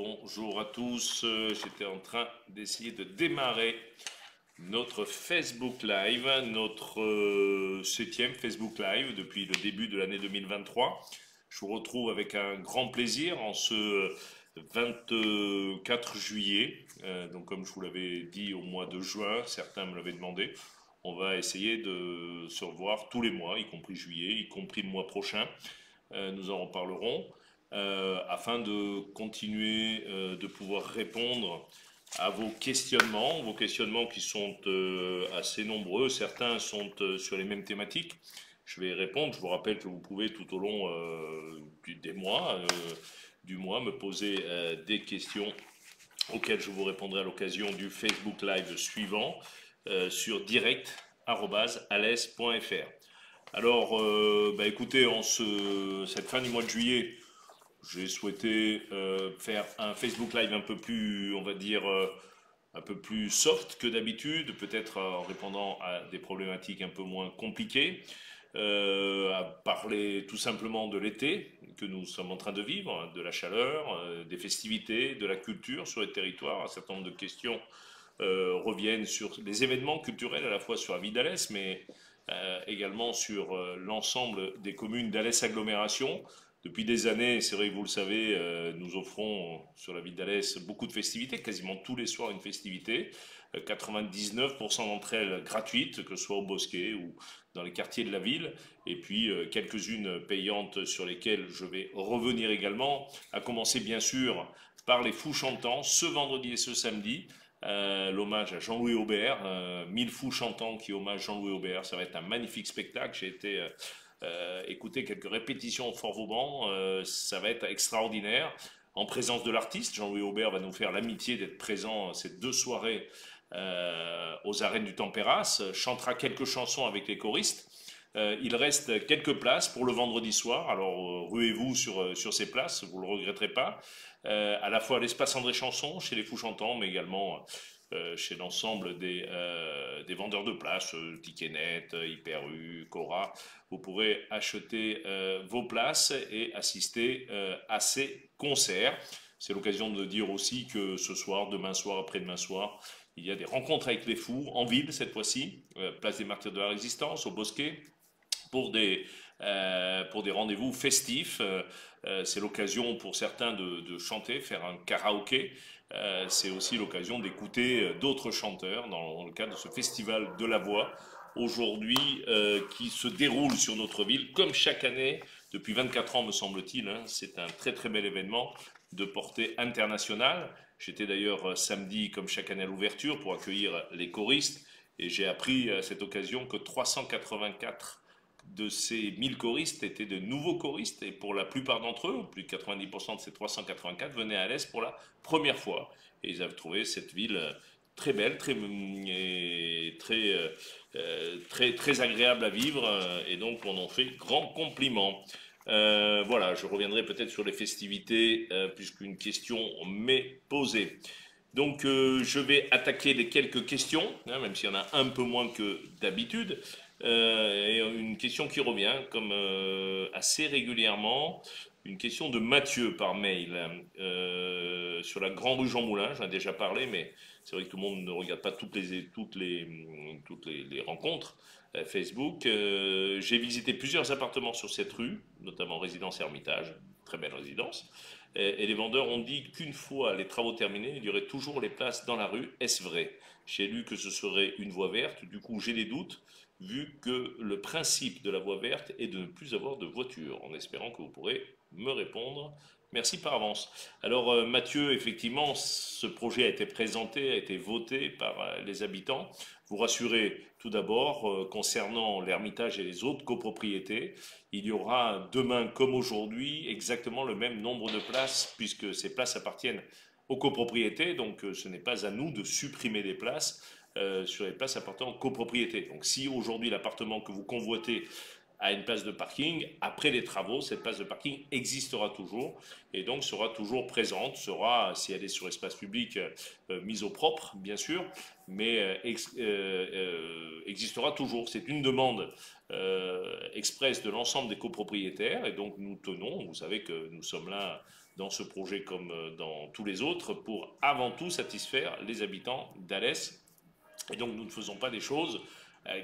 Bonjour à tous, j'étais en train d'essayer de démarrer notre Facebook Live, notre septième Facebook Live depuis le début de l'année 2023. Je vous retrouve avec un grand plaisir en ce 24 juillet. Donc comme je vous l'avais dit au mois de juin, certains me l'avaient demandé, on va essayer de se revoir tous les mois, y compris juillet, y compris le mois prochain. Nous en reparlerons afin de continuer de pouvoir répondre à vos questionnements qui sont assez nombreux. Certains sont sur les mêmes thématiques. Je vais y répondre. Je vous rappelle que vous pouvez tout au long du mois me poser des questions auxquelles je vous répondrai à l'occasion du Facebook Live suivant sur direct@alès.fr. Alors, écoutez, cette fin du mois de juillet, j'ai souhaité faire un Facebook Live un peu plus, on va dire, un peu plus soft que d'habitude, peut-être en répondant à des problématiques un peu moins compliquées, à parler tout simplement de l'été que nous sommes en train de vivre, hein, de la chaleur, des festivités, de la culture sur les territoires. Un certain nombre de questions reviennent sur les événements culturels, à la fois sur la ville d'Alès, mais également sur l'ensemble des communes d'Alès Agglomération. Depuis des années, c'est vrai que vous le savez, nous offrons sur la ville d'Alès beaucoup de festivités, quasiment tous les soirs une festivité, 99% d'entre elles gratuites, que ce soit au Bosquet ou dans les quartiers de la ville, et puis quelques-unes payantes sur lesquelles je vais revenir également, à commencer bien sûr par les Fous Chantants, ce vendredi et ce samedi, l'hommage à Jean-Louis Aubert, 1000 fous chantants qui hommage Jean-Louis Aubert. Ça va être un magnifique spectacle. J'ai été écouter quelques répétitions au Fort Vauban. Ça va être extraordinaire. En présence de l'artiste, Jean-Louis Aubert va nous faire l'amitié d'être présent ces deux soirées aux arènes du Tempéras, chantera quelques chansons avec les choristes. Il reste quelques places pour le vendredi soir, alors ruez-vous sur ces places, vous ne le regretterez pas. À la fois à l'espace André Chanson, chez les Fous Chantants, mais également chez l'ensemble des vendeurs de places, Ticketnet, Hyper U, Cora. Vous pourrez acheter vos places et assister à ces concerts. C'est l'occasion de dire aussi que ce soir, demain soir, après-demain soir, il y a des rencontres avec les fous, en ville cette fois-ci, place des Martyrs de la Résistance, au Bosquet, pour des rendez-vous festifs. C'est l'occasion pour certains de chanter, faire un karaoké. C'est aussi l'occasion d'écouter d'autres chanteurs dans le cadre de ce festival de la voix aujourd'hui qui se déroule sur notre ville comme chaque année depuis 24 ans me semble-t-il. Hein. C'est un très très bel événement de portée internationale. J'étais d'ailleurs samedi comme chaque année à l'ouverture pour accueillir les choristes et j'ai appris à cette occasion que 384 de ces 1000 choristes étaient de nouveaux choristes et pour la plupart d'entre eux, plus de 90% de ces 384 venaient à Alès pour la première fois. Et ils avaient trouvé cette ville très belle, très agréable à vivre et donc on en fait grand compliment. Voilà, je reviendrai peut-être sur les festivités puisqu'une question m'est posée. Donc je vais attaquer les quelques questions, hein, même s'il y en a un peu moins que d'habitude. Et une question qui revient comme assez régulièrement, une question de Mathieu par mail sur la Grande Rue Jean Moulin. J'en ai déjà parlé, mais c'est vrai que tout le monde ne regarde pas toutes les rencontres Facebook. J'ai visité plusieurs appartements sur cette rue, notamment résidence Hermitage, très belle résidence. Et les vendeurs ont dit qu'une fois les travaux terminés, il y aurait toujours les places dans la rue. Est-ce vrai? J'ai lu que ce serait une voie verte. Du coup, j'ai des doutes, vu que le principe de la voie verte est de ne plus avoir de voiture, en espérant que vous pourrez me répondre. Merci par avance. Alors Mathieu, effectivement, ce projet a été présenté, a été voté par les habitants. Vous rassurez tout d'abord, concernant l'Hermitage et les autres copropriétés, il y aura demain comme aujourd'hui exactement le même nombre de places, puisque ces places appartiennent aux copropriétés, donc ce n'est pas à nous de supprimer des places sur les places appartenant aux copropriétés. Donc si aujourd'hui l'appartement que vous convoitez a une place de parking, après les travaux, cette place de parking existera toujours et donc sera toujours présente, sera, si elle est sur espace public, mise au propre, bien sûr, mais existera toujours. C'est une demande express de l'ensemble des copropriétaires et donc nous tenons, vous savez que nous sommes là dans ce projet comme dans tous les autres pour avant tout satisfaire les habitants d'Alès. Et donc nous ne faisons pas des choses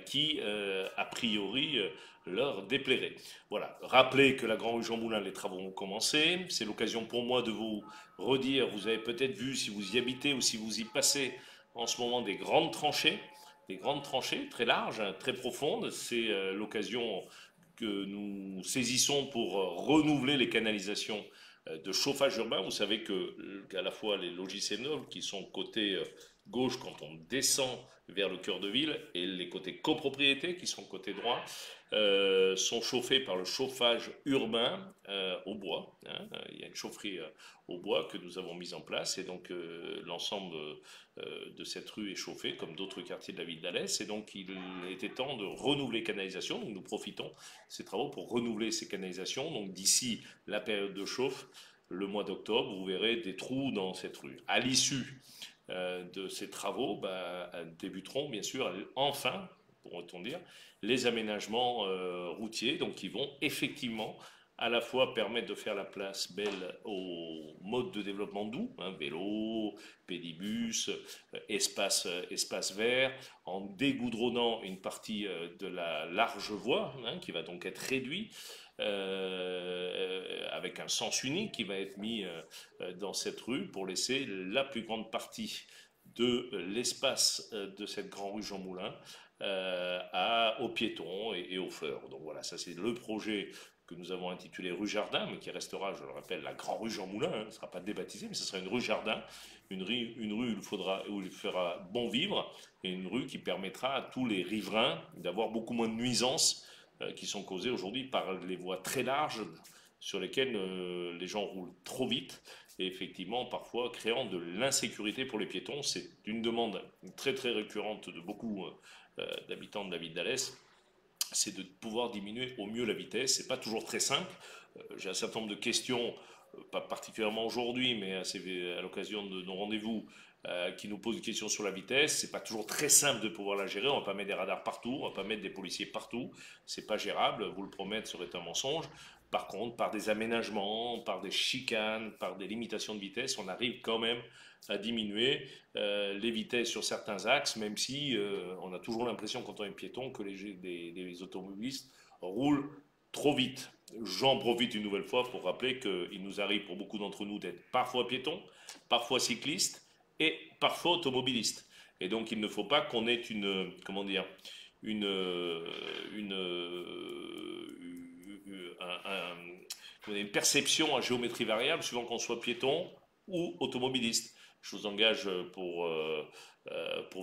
qui, a priori, leur déplairaient. Voilà. Rappelez que la Grand Rue Jean Moulin, les travaux ont commencé. C'est l'occasion pour moi de vous redire, vous avez peut-être vu si vous y habitez ou si vous y passez en ce moment des grandes tranchées très larges, très profondes. C'est l'occasion que nous saisissons pour renouveler les canalisations de chauffage urbain. Vous savez qu'à la fois les logis nobles qui sont côté gauche quand on descend vers le cœur de ville et les côtés copropriétés qui sont côté droit sont chauffés par le chauffage urbain au bois. Hein. Il y a une chaufferie au bois que nous avons mise en place et donc l'ensemble de cette rue est chauffé comme d'autres quartiers de la ville d'Alès et donc il était temps de renouveler les canalisations. Donc nous profitons de ces travaux pour renouveler ces canalisations. Donc d'ici la période de chauffe, le mois d'octobre, vous verrez des trous dans cette rue. À l'issue de ces travaux débuteront bien sûr enfin, pourrait-on dire, les aménagements routiers, donc qui vont effectivement à la fois permettre de faire la place belle aux modes de développement doux, hein, vélo, pédibus, espace vert, en dégoudronnant une partie de la large voie, hein, qui va donc être réduite, avec un sens unique qui va être mis dans cette rue pour laisser la plus grande partie de l'espace de cette grande rue Jean Moulin aux piétons et aux fleurs. Donc voilà, ça c'est le projet que nous avons intitulé rue Jardin, mais qui restera, je le rappelle, la grande rue Jean Moulin, hein, ne sera pas débaptisée, mais ce sera une rue Jardin, une rue où il fera bon vivre, et une rue qui permettra à tous les riverains d'avoir beaucoup moins de nuisances qui sont causées aujourd'hui par les voies très larges sur lesquelles les gens roulent trop vite et effectivement parfois créant de l'insécurité pour les piétons. C'est une demande très très récurrente de beaucoup d'habitants de la ville d'Alès, c'est de pouvoir diminuer au mieux la vitesse. C'est pas toujours très simple. J'ai un certain nombre de questions, pas particulièrement aujourd'hui, mais à l'occasion de nos rendez-vous, qui nous posent des questions sur la vitesse. C'est pas toujours très simple de pouvoir la gérer. On va pas mettre des radars partout, on va pas mettre des policiers partout. C'est pas gérable. Vous le promettre serait un mensonge. Par contre, par des aménagements, par des chicanes, par des limitations de vitesse, on arrive quand même à diminuer les vitesses sur certains axes, même si on a toujours l'impression quand on est piéton que les automobilistes roulent trop vite. J'en profite une nouvelle fois pour rappeler qu'il nous arrive pour beaucoup d'entre nous d'être parfois piétons, parfois cyclistes et parfois automobilistes. Et donc il ne faut pas qu'on ait comment dire, une, une, une perception à géométrie variable suivant qu'on soit piéton ou automobiliste. Je vous engage pour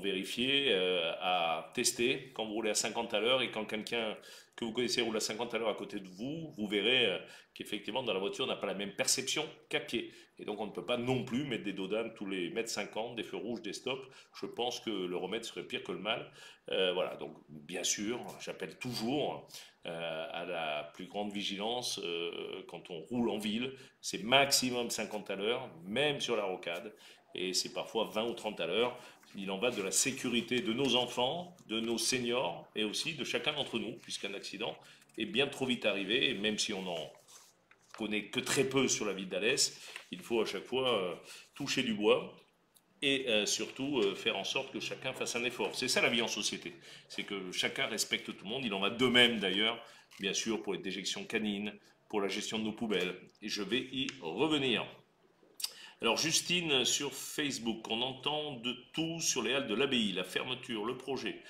vérifier, à tester quand vous roulez à 50 à l'heure et quand quelqu'un que vous connaissez roule à 50 à l'heure à côté de vous, vous verrez qu'effectivement dans la voiture on n'a pas la même perception qu'à pied. Et donc on ne peut pas non plus mettre des dos d'âne tous les mètres 50, des feux rouges, des stops. Je pense que le remède serait pire que le mal. Voilà, donc bien sûr, j'appelle toujours à la plus grande vigilance quand on roule en ville. C'est maximum 50 à l'heure, même sur la rocade. Et c'est parfois 20 ou 30 à l'heure. Il en va de la sécurité de nos enfants, de nos seniors et aussi de chacun d'entre nous, puisqu'un accident est bien trop vite arrivé. Et même si on n'en connaît que très peu sur la ville d'Alès, il faut à chaque fois toucher du bois et surtout faire en sorte que chacun fasse un effort. C'est ça la vie en société, c'est que chacun respecte tout le monde. Il en va de même d'ailleurs, bien sûr, pour les déjections canines, pour la gestion de nos poubelles. Et je vais y revenir. Alors Justine sur Facebook, on entend de tout sur les halles de l'abbaye, la fermeture, le projet.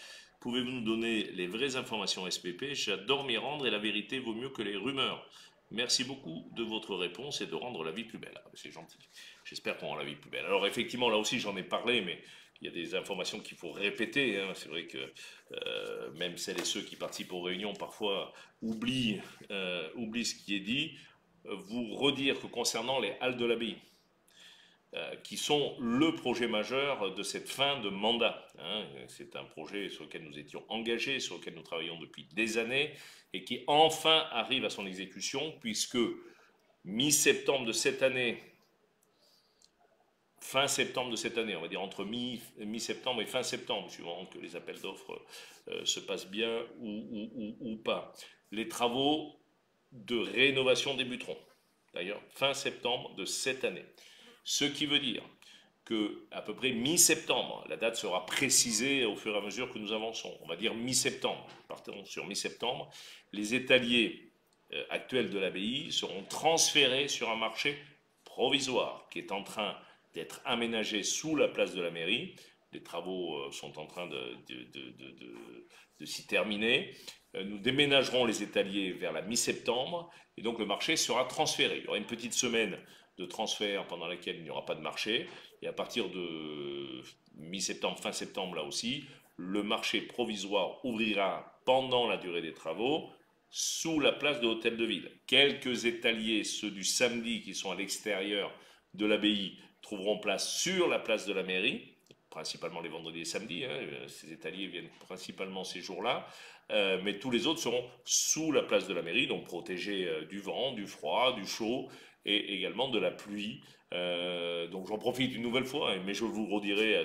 Pouvez-vous nous donner les vraies informations SPP? J'adore m'y rendre et la vérité vaut mieux que les rumeurs. Merci beaucoup de votre réponse et de rendre la vie plus belle. Ah, c'est gentil. J'espère qu'on rend la vie plus belle. Alors effectivement, là aussi j'en ai parlé, mais il y a des informations qu'il faut répéter. Hein. C'est vrai que même celles et ceux qui participent aux réunions parfois oublient ce qui est dit. Vous redire que concernant les halles de l'abbaye, qui sont le projet majeur de cette fin de mandat. Hein. C'est un projet sur lequel nous étions engagés, sur lequel nous travaillons depuis des années, et qui enfin arrive à son exécution, puisque mi-septembre de cette année, fin septembre de cette année, on va dire entre mi-septembre et fin septembre, suivant que les appels d'offres se passent bien ou pas, les travaux de rénovation débuteront. d'ailleurs, fin septembre de cette année. Ce qui veut dire que à peu près mi-septembre, la date sera précisée au fur et à mesure que nous avançons. On va dire mi-septembre, partons sur mi-septembre, les étaliers actuels de l'abbaye seront transférés sur un marché provisoire qui est en train d'être aménagé sous la place de la mairie. Les travaux sont en train de s'y terminer. Nous déménagerons les étaliers vers la mi-septembre et donc le marché sera transféré. Il y aura une petite semaine de transfert pendant laquelle il n'y aura pas de marché. Et à partir de mi-septembre, fin septembre, là aussi, le marché provisoire ouvrira pendant la durée des travaux sous la place de l'hôtel de ville. Quelques étaliers, ceux du samedi qui sont à l'extérieur de l'abbaye, trouveront place sur la place de la mairie, principalement les vendredis et samedis. Ces étaliers viennent principalement ces jours-là. Mais tous les autres seront sous la place de la mairie, donc protégés du vent, du froid, du chaud et également de la pluie. Donc j'en profite une nouvelle fois, mais je vous redirai à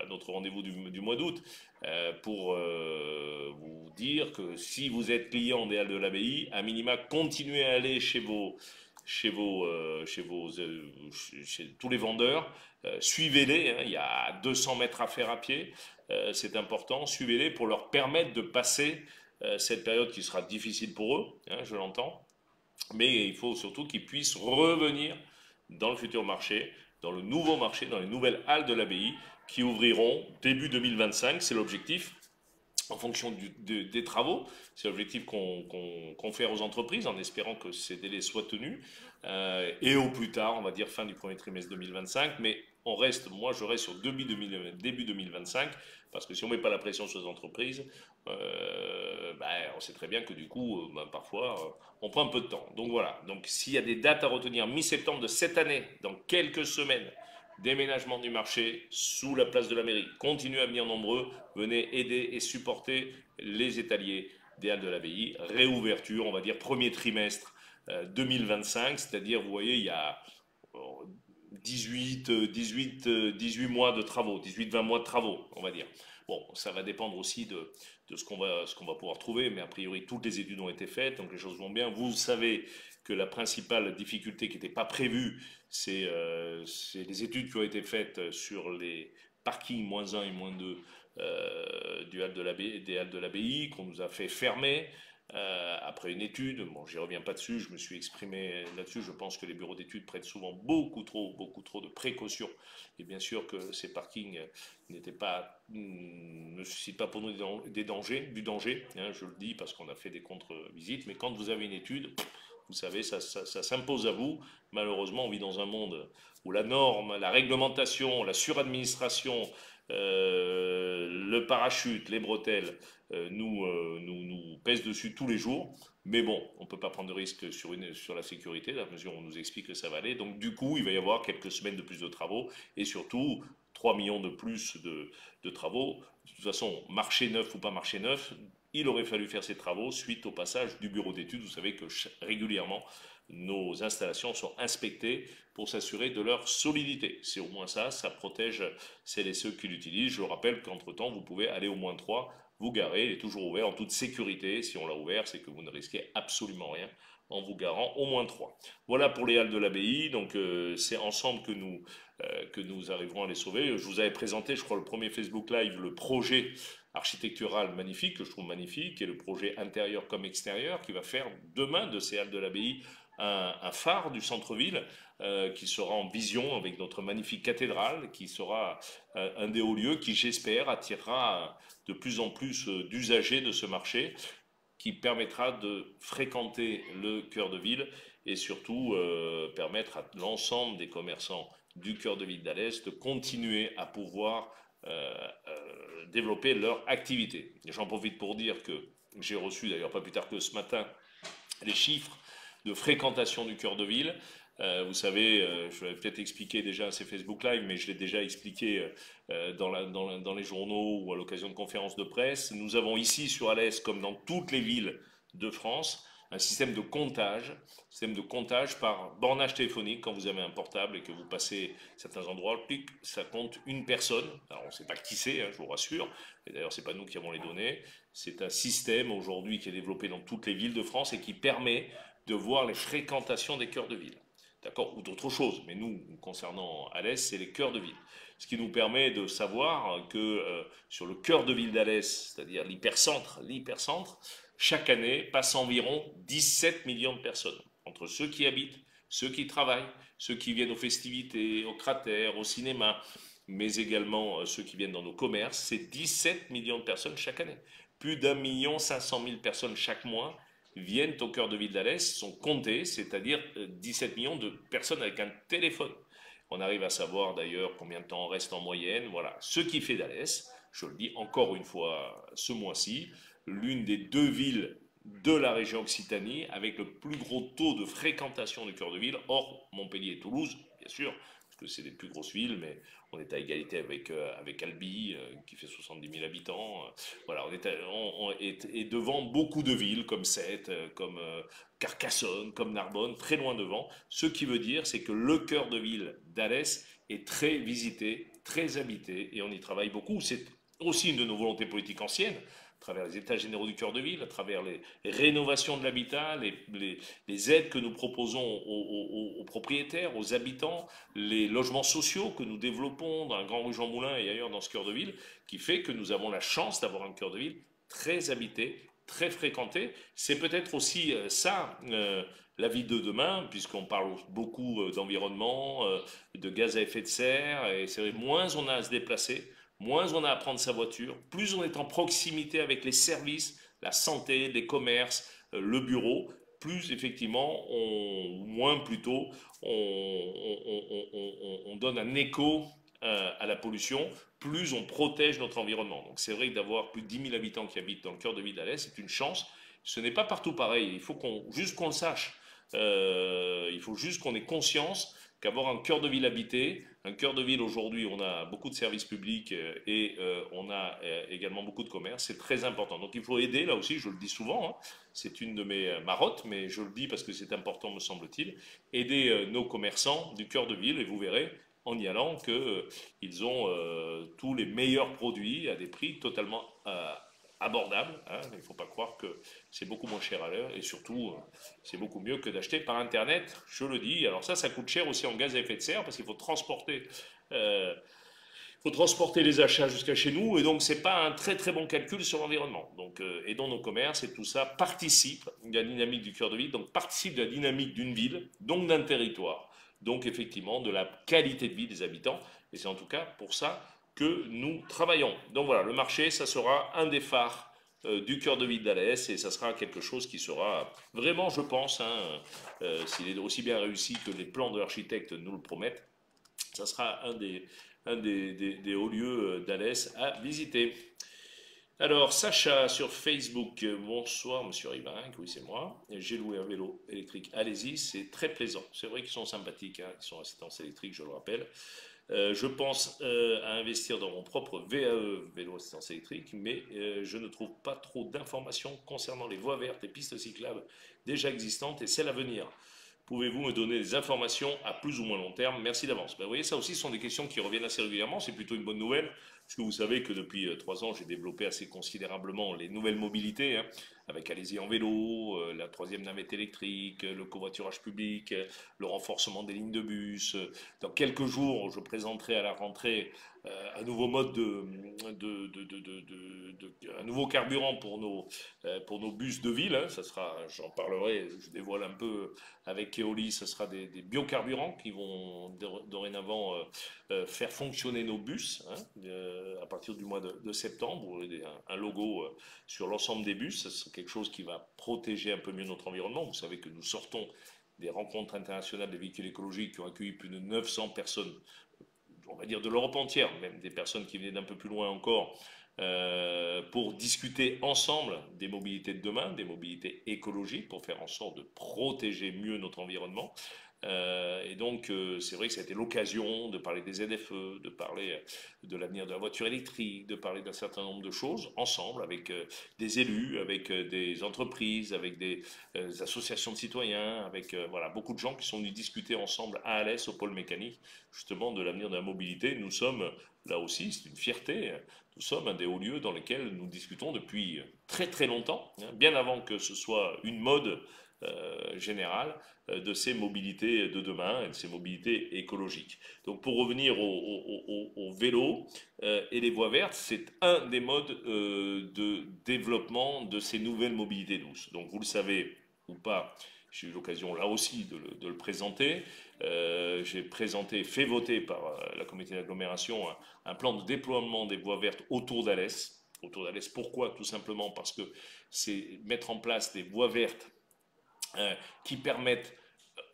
notre rendez-vous du mois d'août pour vous dire que si vous êtes client des Halles de l'Abbaye, à minima, continuez à aller chez tous les vendeurs. Suivez-les, hein, il y a 200 mètres à faire à pied, c'est important. Suivez-les pour leur permettre de passer cette période qui sera difficile pour eux, hein, je l'entends. Mais il faut surtout qu'ils puissent revenir dans le futur marché, dans le nouveau marché, dans les nouvelles halles de l'abbaye qui ouvriront début 2025, c'est l'objectif, en fonction des travaux. C'est l'objectif qu'on confère aux entreprises en espérant que ces délais soient tenus. Et au plus tard, on va dire fin du premier trimestre 2025, mais moi je reste sur début 2025, parce que si on ne met pas la pression sur les entreprises, on sait très bien que du coup, parfois, on prend un peu de temps. Donc voilà, donc s'il y a des dates à retenir, mi-septembre de cette année, dans quelques semaines, déménagement du marché sous la place de la mairie. Continuez à venir nombreux, venez aider et supporter les étaliers des Halles de l'Abbaye. Réouverture, on va dire premier trimestre 2025, c'est-à-dire, vous voyez, il y a 18 mois de travaux, 18-20 mois de travaux, on va dire. Bon, ça va dépendre aussi de ce qu'on va pouvoir trouver, mais a priori, toutes les études ont été faites, donc les choses vont bien. Vous savez que la principale difficulté qui n'était pas prévue, c'est les études qui ont été faites sur les parkings -1 et -2 des Halles de l'Abbaye, qu'on nous a fait fermer. Après une étude, bon, j'y reviens pas dessus, je me suis exprimé là-dessus, je pense que les bureaux d'études prennent souvent beaucoup trop de précautions, et bien sûr que ces parkings ne suscitent pas pour nous du danger, hein, je le dis parce qu'on a fait des contre-visites, mais quand vous avez une étude, vous savez, ça s'impose à vous. Malheureusement, on vit dans un monde où la norme, la réglementation, la suradministration, le parachute, les bretelles nous pèsent dessus tous les jours. Mais bon, on ne peut pas prendre de risque sur la sécurité, à la mesure où on nous explique que ça va aller. Donc du coup, il va y avoir quelques semaines de plus de travaux et surtout 3 millions de plus de travaux. De toute façon, marché neuf ou pas marché neuf, il aurait fallu faire ces travaux suite au passage du bureau d'études. Vous savez que régulièrement, nos installations sont inspectées pour s'assurer de leur solidité. C'est au moins ça, ça protège celles et ceux qui l'utilisent. Je rappelle qu'entre-temps, vous pouvez aller au -3, vous garer, il est toujours ouvert en toute sécurité. Si on l'a ouvert, c'est que vous ne risquez absolument rien en vous garant au -3. Voilà pour les Halles de l'Abbaye, donc c'est ensemble que nous arriverons à les sauver. Je vous avais présenté, je crois, le premier Facebook Live, le projet architectural magnifique, que je trouve magnifique, et le projet intérieur comme extérieur, qui va faire demain de ces Halles de l'Abbaye un phare du centre-ville qui sera en vision avec notre magnifique cathédrale, qui sera un des hauts lieux qui, j'espère, attirera de plus en plus d'usagers de ce marché, qui permettra de fréquenter le cœur de ville et surtout permettre à l'ensemble des commerçants du cœur de ville d'Alès de continuer à pouvoir développer leur activité. J'en profite pour dire que j'ai reçu, d'ailleurs pas plus tard que ce matin, les chiffres de fréquentation du cœur de ville. Vous savez, je l'avais peut-être expliqué déjà à ces Facebook Live, mais je l'ai déjà expliqué dans les journaux ou à l'occasion de conférences de presse. Nous avons ici sur Alès, comme dans toutes les villes de France, un système de comptage par bornage téléphonique. Quand vous avez un portable et que vous passez certains endroits, ça compte une personne. Alors on ne sait pas qui c'est, hein, je vous rassure. Et d'ailleurs, ce n'est pas nous qui avons les données. C'est un système aujourd'hui qui est développé dans toutes les villes de France et qui permet de voir les fréquentations des cœurs de ville. d'accord, ou d'autres choses. Mais nous, concernant Alès, c'est les cœurs de ville. Ce qui nous permet de savoir que sur le cœur de ville d'Alès, c'est-à-dire l'hypercentre, chaque année passent environ 17 millions de personnes, entre ceux qui habitent, ceux qui travaillent, ceux qui viennent aux festivités, aux cratères, au cinéma, mais également ceux qui viennent dans nos commerces. C'est 17 millions de personnes chaque année. Plus d'1,5 million personnes chaque mois viennent au cœur de ville d'Alès, sont comptées, c'est-à-dire 17 millions de personnes avec un téléphone. On arrive à savoir d'ailleurs combien de temps on reste en moyenne. Voilà, ce qui fait d'Alès, je le dis encore une fois ce mois-ci, l'une des deux villes de la région Occitanie avec le plus gros taux de fréquentation du cœur de ville, hors Montpellier et Toulouse, bien sûr, parce que c'est les plus grosses villes, mais on est à égalité avec Albi, qui fait 70 000 habitants. Voilà, on est devant beaucoup de villes comme Sète, comme Carcassonne, comme Narbonne, très loin devant. Ce qui veut dire, c'est que le cœur de ville d'Alès est très visité, très habité, et on y travaille beaucoup. C'est aussi une de nos volontés politiques anciennes, à travers les états généraux du cœur de ville, à travers les rénovations de l'habitat, les aides que nous proposons aux propriétaires, aux habitants, les logements sociaux que nous développons dans la Grand Rue Jean Moulin et ailleurs dans ce cœur de ville, qui fait que nous avons la chance d'avoir un cœur de ville très habité, très fréquenté. C'est peut-être aussi ça, la vie de demain, puisqu'on parle beaucoup d'environnement, de gaz à effet de serre, et c'est vrai, moins on a à se déplacer, moins on a à prendre sa voiture, plus on est en proximité avec les services, la santé, les commerces, le bureau, plus effectivement, moins plutôt, on donne un écho à la pollution, plus on protège notre environnement. Donc c'est vrai que d'avoir plus de 10 000 habitants qui habitent dans le cœur de ville d'Alès, c'est une chance. Ce n'est pas partout pareil, il faut juste qu'on le sache. Il faut juste qu'on ait conscience qu'avoir un cœur de ville habité, un cœur de ville aujourd'hui, on a beaucoup de services publics et on a également beaucoup de commerces, c'est très important. Donc il faut aider, là aussi, je le dis souvent, hein, c'est une de mes marottes, mais je le dis parce que c'est important, me semble-t-il, aider nos commerçants du cœur de ville, et vous verrez en y allant qu'ils ont tous les meilleurs produits à des prix totalement abordables. Hein. Il ne faut pas croire que c'est beaucoup moins cher à l'heure, et surtout, c'est beaucoup mieux que d'acheter par Internet, je le dis. Alors ça coûte cher aussi en gaz à effet de serre, parce qu'il euh, faut transporter les achats jusqu'à chez nous, et donc c'est pas un très très bon calcul sur l'environnement. Donc aidons nos commerces, et tout ça participe de la dynamique du cœur de ville, donc participe de la dynamique d'une ville, donc d'un territoire, donc effectivement de la qualité de vie des habitants, et c'est en tout cas pour ça que nous travaillons. Donc voilà, le marché, ça sera un des phares du cœur de ville d'Alès, et ça sera quelque chose qui sera vraiment, je pense, hein, s'il est aussi bien réussi que les plans de l'architecte nous le promettent, ça sera un des hauts lieux d'Alès à visiter. Alors, Sacha sur Facebook, bonsoir Monsieur Rivin, oui c'est moi, j'ai loué un vélo électrique, allez-y, c'est très plaisant, c'est vrai qu'ils sont sympathiques, hein, ils sont assistance électrique, je le rappelle. Je pense à investir dans mon propre VAE, vélo assistance électrique, mais je ne trouve pas trop d'informations concernant les voies vertes et pistes cyclables déjà existantes et celles à venir. Pouvez-vous me donner des informations à plus ou moins long terme? Merci d'avance. Ben, vous voyez, ça aussi, ce sont des questions qui reviennent assez régulièrement. C'est plutôt une bonne nouvelle, puisque vous savez que depuis 3 ans, j'ai développé assez considérablement les nouvelles mobilités, hein, avec Allez-y en vélo, la troisième navette électrique, le covoiturage public, le renforcement des lignes de bus. Dans quelques jours, je présenterai à la rentrée un nouveau mode un nouveau carburant pour nos bus de ville. Hein. Ça sera, j'en parlerai, je dévoile un peu avec Keoli, ce sera des biocarburants qui vont dorénavant faire fonctionner nos bus, hein, à partir du mois de septembre. Un logo sur l'ensemble des bus, c'est quelque chose qui va protéger un peu mieux notre environnement. Vous savez que nous sortons des rencontres internationales des véhicules écologiques qui ont accueilli plus de 900 personnes, on va dire de l'Europe entière, même des personnes qui venaient d'un peu plus loin encore, pour discuter ensemble des mobilités de demain, des mobilités écologiques, pour faire en sorte de protéger mieux notre environnement. Et donc, c'est vrai que ça a été l'occasion de parler des ZFE, de parler de l'avenir de la voiture électrique, de parler d'un certain nombre de choses ensemble avec des élus, avec des entreprises, avec des associations de citoyens, avec voilà, beaucoup de gens qui sont venus discuter ensemble à Alès, au pôle mécanique, justement de l'avenir de la mobilité. Nous sommes, là aussi, c'est une fierté, nous sommes un des hauts lieux dans lesquels nous discutons depuis très très longtemps, hein, bien avant que ce soit une mode générale de ces mobilités de demain et de ces mobilités écologiques. Donc pour revenir au vélo et les voies vertes, c'est un des modes de développement de ces nouvelles mobilités douces. Donc vous le savez ou pas, j'ai eu l'occasion là aussi de le présenter. J'ai présenté, fait voter par la communauté d'agglomération un plan de déploiement des voies vertes autour d'Alès. Autour d'Alès, pourquoi? Tout simplement parce que c'est mettre en place des voies vertes qui permettent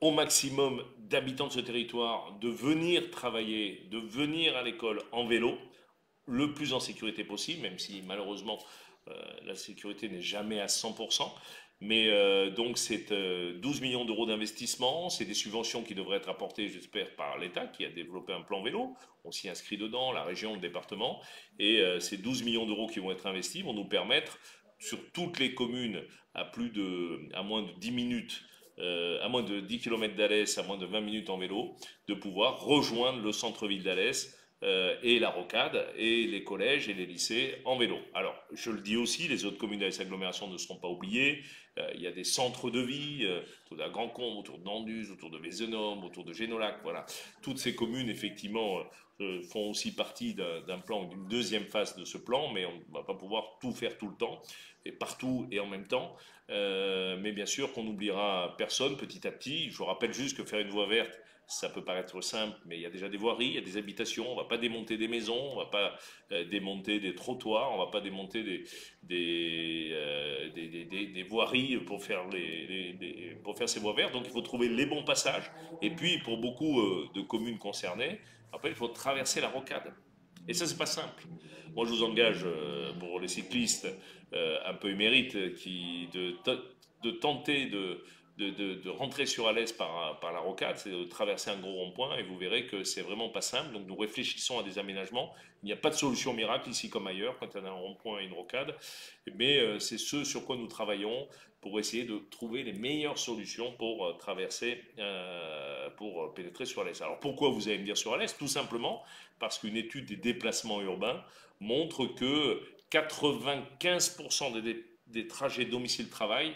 au maximum d'habitants de ce territoire de venir travailler, de venir à l'école en vélo, le plus en sécurité possible, même si malheureusement la sécurité n'est jamais à 100%. Mais donc c'est 12 millions d'euros d'investissement, c'est des subventions qui devraient être apportées, j'espère, par l'État qui a développé un plan vélo. On s'y inscrit dedans, la région, le département. Et ces 12 millions d'euros qui vont être investis vont nous permettre, sur toutes les communes à moins de 10 minutes, à moins de 10 km d'Alès, à moins de 20 minutes en vélo, de pouvoir rejoindre le centre-ville d'Alès et la rocade et les collèges et les lycées en vélo. Alors, je le dis aussi, les autres communes d'Alès agglomération ne seront pas oubliées. Il y a des centres de vie autour de la Grand Combe, autour d'Anduze, autour de Vézenome, autour de Génolac. Voilà. Toutes ces communes, effectivement, font aussi partie d'un plan, d'une deuxième phase de ce plan, mais on ne va pas pouvoir tout faire tout le temps, et partout et en même temps. Mais bien sûr qu'on n'oubliera personne petit à petit. Je vous rappelle juste que faire une voie verte, ça peut paraître simple, mais il y a déjà des voiries, il y a des habitations. On ne va pas démonter des maisons, on ne va pas démonter des trottoirs, on ne va pas démonter des voiries pour faire, pour faire ces voies vertes. Donc il faut trouver les bons passages. Et puis pour beaucoup de communes concernées, après il faut traverser la rocade. Et ça, c'est pas simple. Moi, je vous engage pour les cyclistes un peu émérites de tenter de rentrer sur Alès par la rocade, c'est de traverser un gros rond-point et vous verrez que c'est vraiment pas simple. Donc nous réfléchissons à des aménagements. Il n'y a pas de solution miracle ici comme ailleurs quand il y a un rond-point et une rocade, mais c'est ce sur quoi nous travaillons pour essayer de trouver les meilleures solutions pour traverser, pour pénétrer sur Alès. Alors pourquoi vous allez me dire sur Alès? Tout simplement parce qu'une étude des déplacements urbains montre que 95% des trajets domicile-travail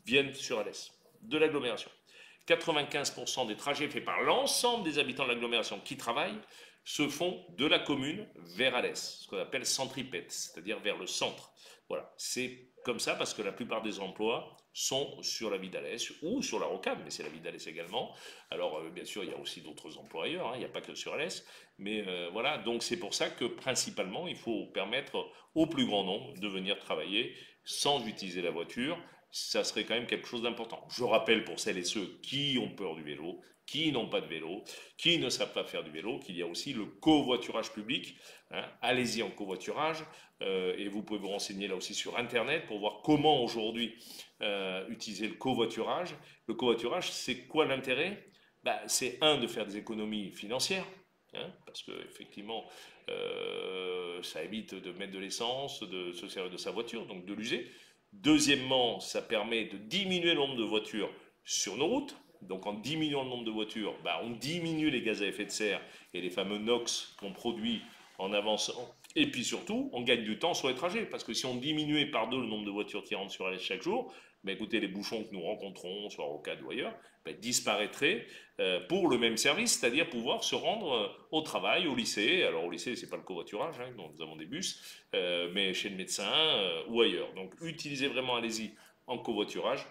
viennent sur Alès, de l'agglomération. 95% des trajets faits par l'ensemble des habitants de l'agglomération qui travaillent se font de la commune vers Alès, ce qu'on appelle centripète, c'est-à-dire vers le centre. Voilà, c'est comme ça parce que la plupart des emplois sont sur la ville d'Alès ou sur la rocade, mais c'est la ville d'Alès également. Alors bien sûr, il y a aussi d'autres emplois ailleurs, hein, il n'y a pas que sur Alès, mais voilà, donc c'est pour ça que principalement, il faut permettre au plus grand nombre de venir travailler sans utiliser la voiture. Ça serait quand même quelque chose d'important. Je rappelle pour celles et ceux qui ont peur du vélo, qui n'ont pas de vélo, qui ne savent pas faire du vélo, qu'il y a aussi le covoiturage public. Hein. Allez-y en covoiturage et vous pouvez vous renseigner là aussi sur Internet pour voir comment aujourd'hui utiliser le covoiturage. Le covoiturage, c'est quoi l'intérêt? C'est de faire des économies financières, hein, parce que effectivement, ça évite de mettre de l'essence, de se servir de sa voiture, donc de l'user. Deuxièmement, ça permet de diminuer le nombre de voitures sur nos routes. Donc en diminuant le nombre de voitures, on diminue les gaz à effet de serre et les fameux NOx qu'on produit en avançant. Et puis surtout, on gagne du temps sur les trajets. Parce que si on diminuait par deux le nombre de voitures qui rentrent sur Alès chaque jour, écoutez, les bouchons que nous rencontrons, soit au Rocade ou ailleurs, disparaîtraient pour le même service, c'est-à-dire pouvoir se rendre au travail, au lycée. Alors au lycée, c'est pas le covoiturage, hein, donc nous avons des bus, mais chez le médecin ou ailleurs. Donc utilisez vraiment, allez-y, en covoiturage.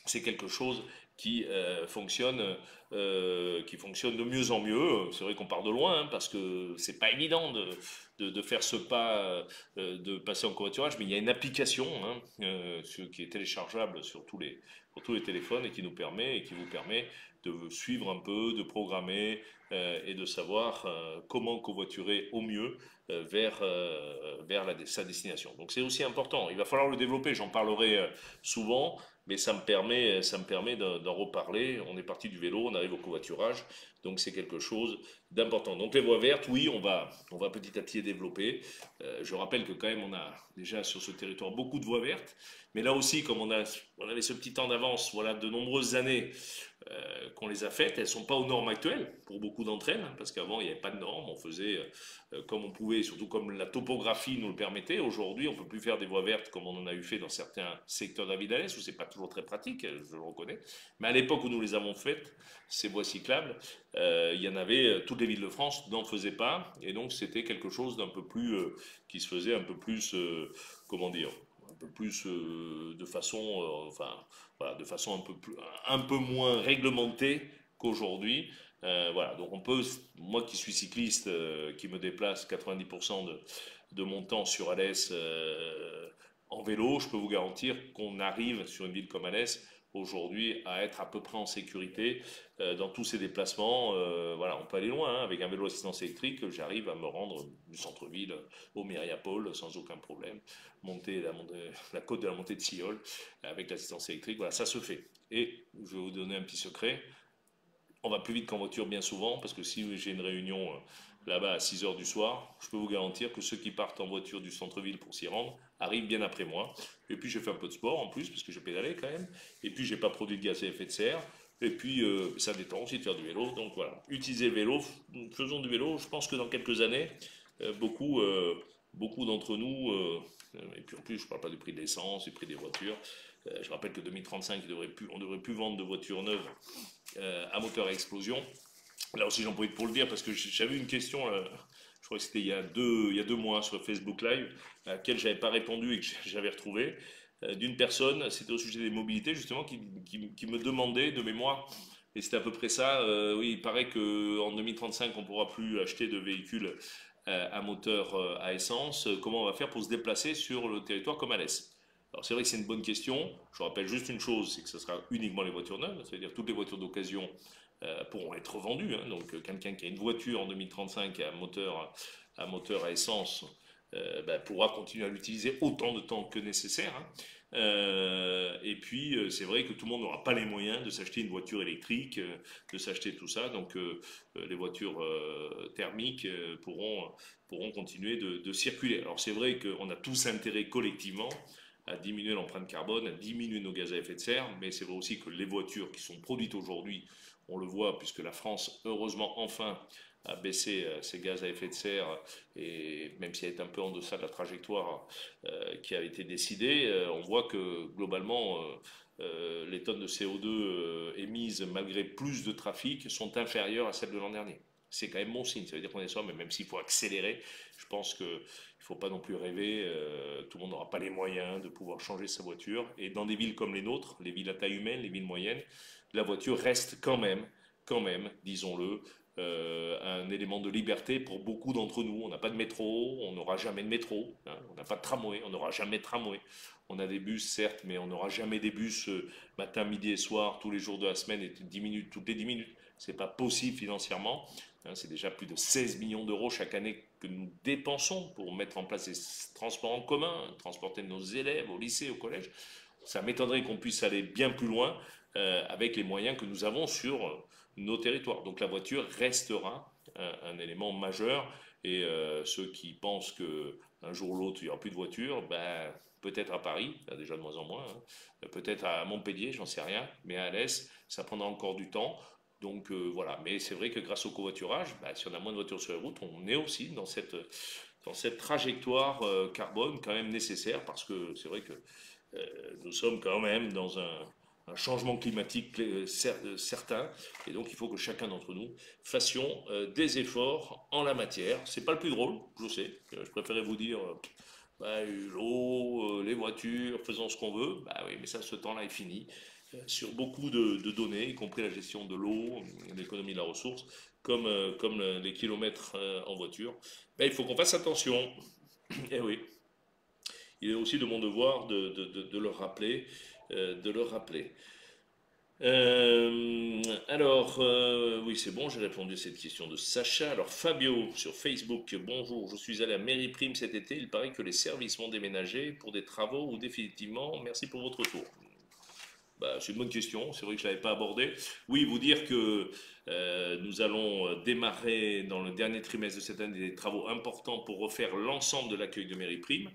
C'est quelque chose qui fonctionne de mieux en mieux. C'est vrai qu'on part de loin, hein, parce que c'est pas évident de faire ce pas, de passer en covoiturage, mais il y a une application hein, qui est téléchargeable pour tous les téléphones et qui nous permet et qui vous permet de suivre un peu, de programmer et de savoir comment covoiturer au mieux vers sa destination. Donc c'est aussi important. Il va falloir le développer. J'en parlerai souvent. Mais ça me permet d'en reparler. On est parti du vélo, on arrive au covoiturage, donc c'est quelque chose d'important. Donc les voies vertes, oui, on va petit à petit les développer. Je rappelle que quand même on a déjà sur ce territoire beaucoup de voies vertes, mais là aussi, comme on avait ce petit temps d'avance, voilà, de nombreuses années qu'on les a faites, elles ne sont pas aux normes actuelles pour beaucoup d'entre elles, parce qu'avant il n'y avait pas de normes, on faisait comme on pouvait, surtout comme la topographie nous le permettait. Aujourd'hui, on ne peut plus faire des voies vertes comme on en a eu fait dans certains secteurs de la ville d'Alès, où c'est pas toujours très pratique, je le reconnais. Mais à l'époque où nous les avons faites, ces voies cyclables, il y en avait, toutes les villes de France n'en faisaient pas, et donc c'était quelque chose d'un peu plus, qui se faisait un peu plus, comment dire, un peu plus de façon, enfin, voilà, de façon un peu moins réglementée qu'aujourd'hui. Voilà, donc on peut, moi qui suis cycliste, qui me déplace 90% de mon temps sur Alès en vélo, je peux vous garantir qu'on arrive sur une ville comme Alès aujourd'hui à être à peu près en sécurité dans tous ces déplacements. Voilà, on peut aller loin hein, avec un vélo assistance électrique. J'arrive à me rendre du centre-ville au Mériapol sans aucun problème. Monter la côte de la montée de Silleul avec l'assistance électrique, voilà, ça se fait. Et je vais vous donner un petit secret. On va plus vite qu'en voiture bien souvent, parce que si j'ai une réunion là-bas à 6 heures du soir, je peux vous garantir que ceux qui partent en voiture du centre-ville pour s'y rendre arrivent bien après moi. Et puis j'ai fait un peu de sport en plus, parce que j'ai pédalé quand même. Et puis j'ai pas produit de gaz à effet de serre. Et puis ça détend aussi de faire du vélo. Donc voilà, utilisez le vélo, faisons du vélo. Je pense que dans quelques années, beaucoup d'entre nous, et puis en plus je ne parle pas du prix de l'essence, du prix des voitures, je rappelle que 2035, on ne devrait plus vendre de voitures neuves à moteur à explosion. Là aussi, j'en profite pour le dire parce que j'avais une question, je crois que c'était il y a 2 mois sur Facebook Live, à laquelle je n'avais pas répondu et que j'avais retrouvé, d'une personne, c'était au sujet des mobilités justement, qui me demandait de mémoire, et c'était à peu près ça, oui, il paraît qu'en 2035, on ne pourra plus acheter de véhicules à moteur à essence. Comment on va faire pour se déplacer sur le territoire comme Alès? Alors c'est vrai que c'est une bonne question. Je rappelle juste une chose, c'est que ce sera uniquement les voitures neuves, c'est-à-dire toutes les voitures d'occasion pourront être vendues. Hein. Donc quelqu'un qui a une voiture en 2035 à moteur à essence pourra continuer à l'utiliser autant de temps que nécessaire. Hein. Et puis c'est vrai que tout le monde n'aura pas les moyens de s'acheter une voiture électrique, de s'acheter tout ça. Donc les voitures thermiques pourront continuer de circuler. Alors c'est vrai qu'on a tous intérêt collectivement à diminuer l'empreinte carbone, à diminuer nos gaz à effet de serre, mais c'est vrai aussi que les voitures qui sont produites aujourd'hui, on le voit puisque la France, heureusement, enfin, a baissé ses gaz à effet de serre, et même si elle est un peu en deçà de la trajectoire qui a été décidée, on voit que globalement, les tonnes de CO2 émises malgré plus de trafic sont inférieures à celles de l'an dernier. C'est quand même bon signe, ça veut dire qu'on est sur, mais même s'il faut accélérer, je pense qu'il ne faut pas non plus rêver, tout le monde n'aura pas les moyens de pouvoir changer sa voiture. Et dans des villes comme les nôtres, les villes à taille humaine, les villes moyennes, la voiture reste quand même, disons-le, un élément de liberté pour beaucoup d'entre nous. On n'a pas de métro, on n'aura jamais de métro, hein, on n'a pas de tramway, on n'aura jamais de tramway. On a des bus, certes, mais on n'aura jamais des bus matin, midi et soir, tous les jours de la semaine et 10 minutes, toutes les 10 minutes. C'est pas possible financièrement. Hein, c'est déjà plus de 16 millions d'euros chaque année que nous dépensons pour mettre en place des transports en commun, transporter nos élèves au lycée, au collège. Ça m'étonnerait qu'on puisse aller bien plus loin avec les moyens que nous avons sur nos territoires. Donc la voiture restera un élément majeur, et ceux qui pensent qu'un jour ou l'autre il n'y aura plus de voiture, peut-être à Paris, déjà de moins en moins, hein, peut-être à Montpellier, j'en sais rien, mais à Alès, ça prendra encore du temps. Donc voilà, mais c'est vrai que grâce au covoiturage, si on a moins de voitures sur les routes, on est aussi dans cette trajectoire carbone quand même nécessaire, parce que c'est vrai que nous sommes quand même dans un changement climatique certain, et donc il faut que chacun d'entre nous fassions des efforts en la matière. C'est pas le plus drôle, je sais, je préférais vous dire l'eau, les voitures, faisons ce qu'on veut, oui, mais ça, ce temps-là est fini. Sur beaucoup de données, y compris la gestion de l'eau, l'économie de la ressource, comme les kilomètres en voiture, il faut qu'on fasse attention. Et oui, il est aussi de mon devoir de le rappeler, de le rappeler. Alors, oui, c'est bon, j'ai répondu à cette question de Sacha. Alors, Fabio sur Facebook, bonjour, je suis allé à Mériprime cet été. Il paraît que les services vont déménager pour des travaux ou définitivement. Merci pour votre retour. C'est une bonne question, c'est vrai que je ne l'avais pas abordé. Oui, vous dire que nous allons démarrer dans le dernier trimestre de cette année des travaux importants pour refaire l'ensemble de l'accueil de Mériprime.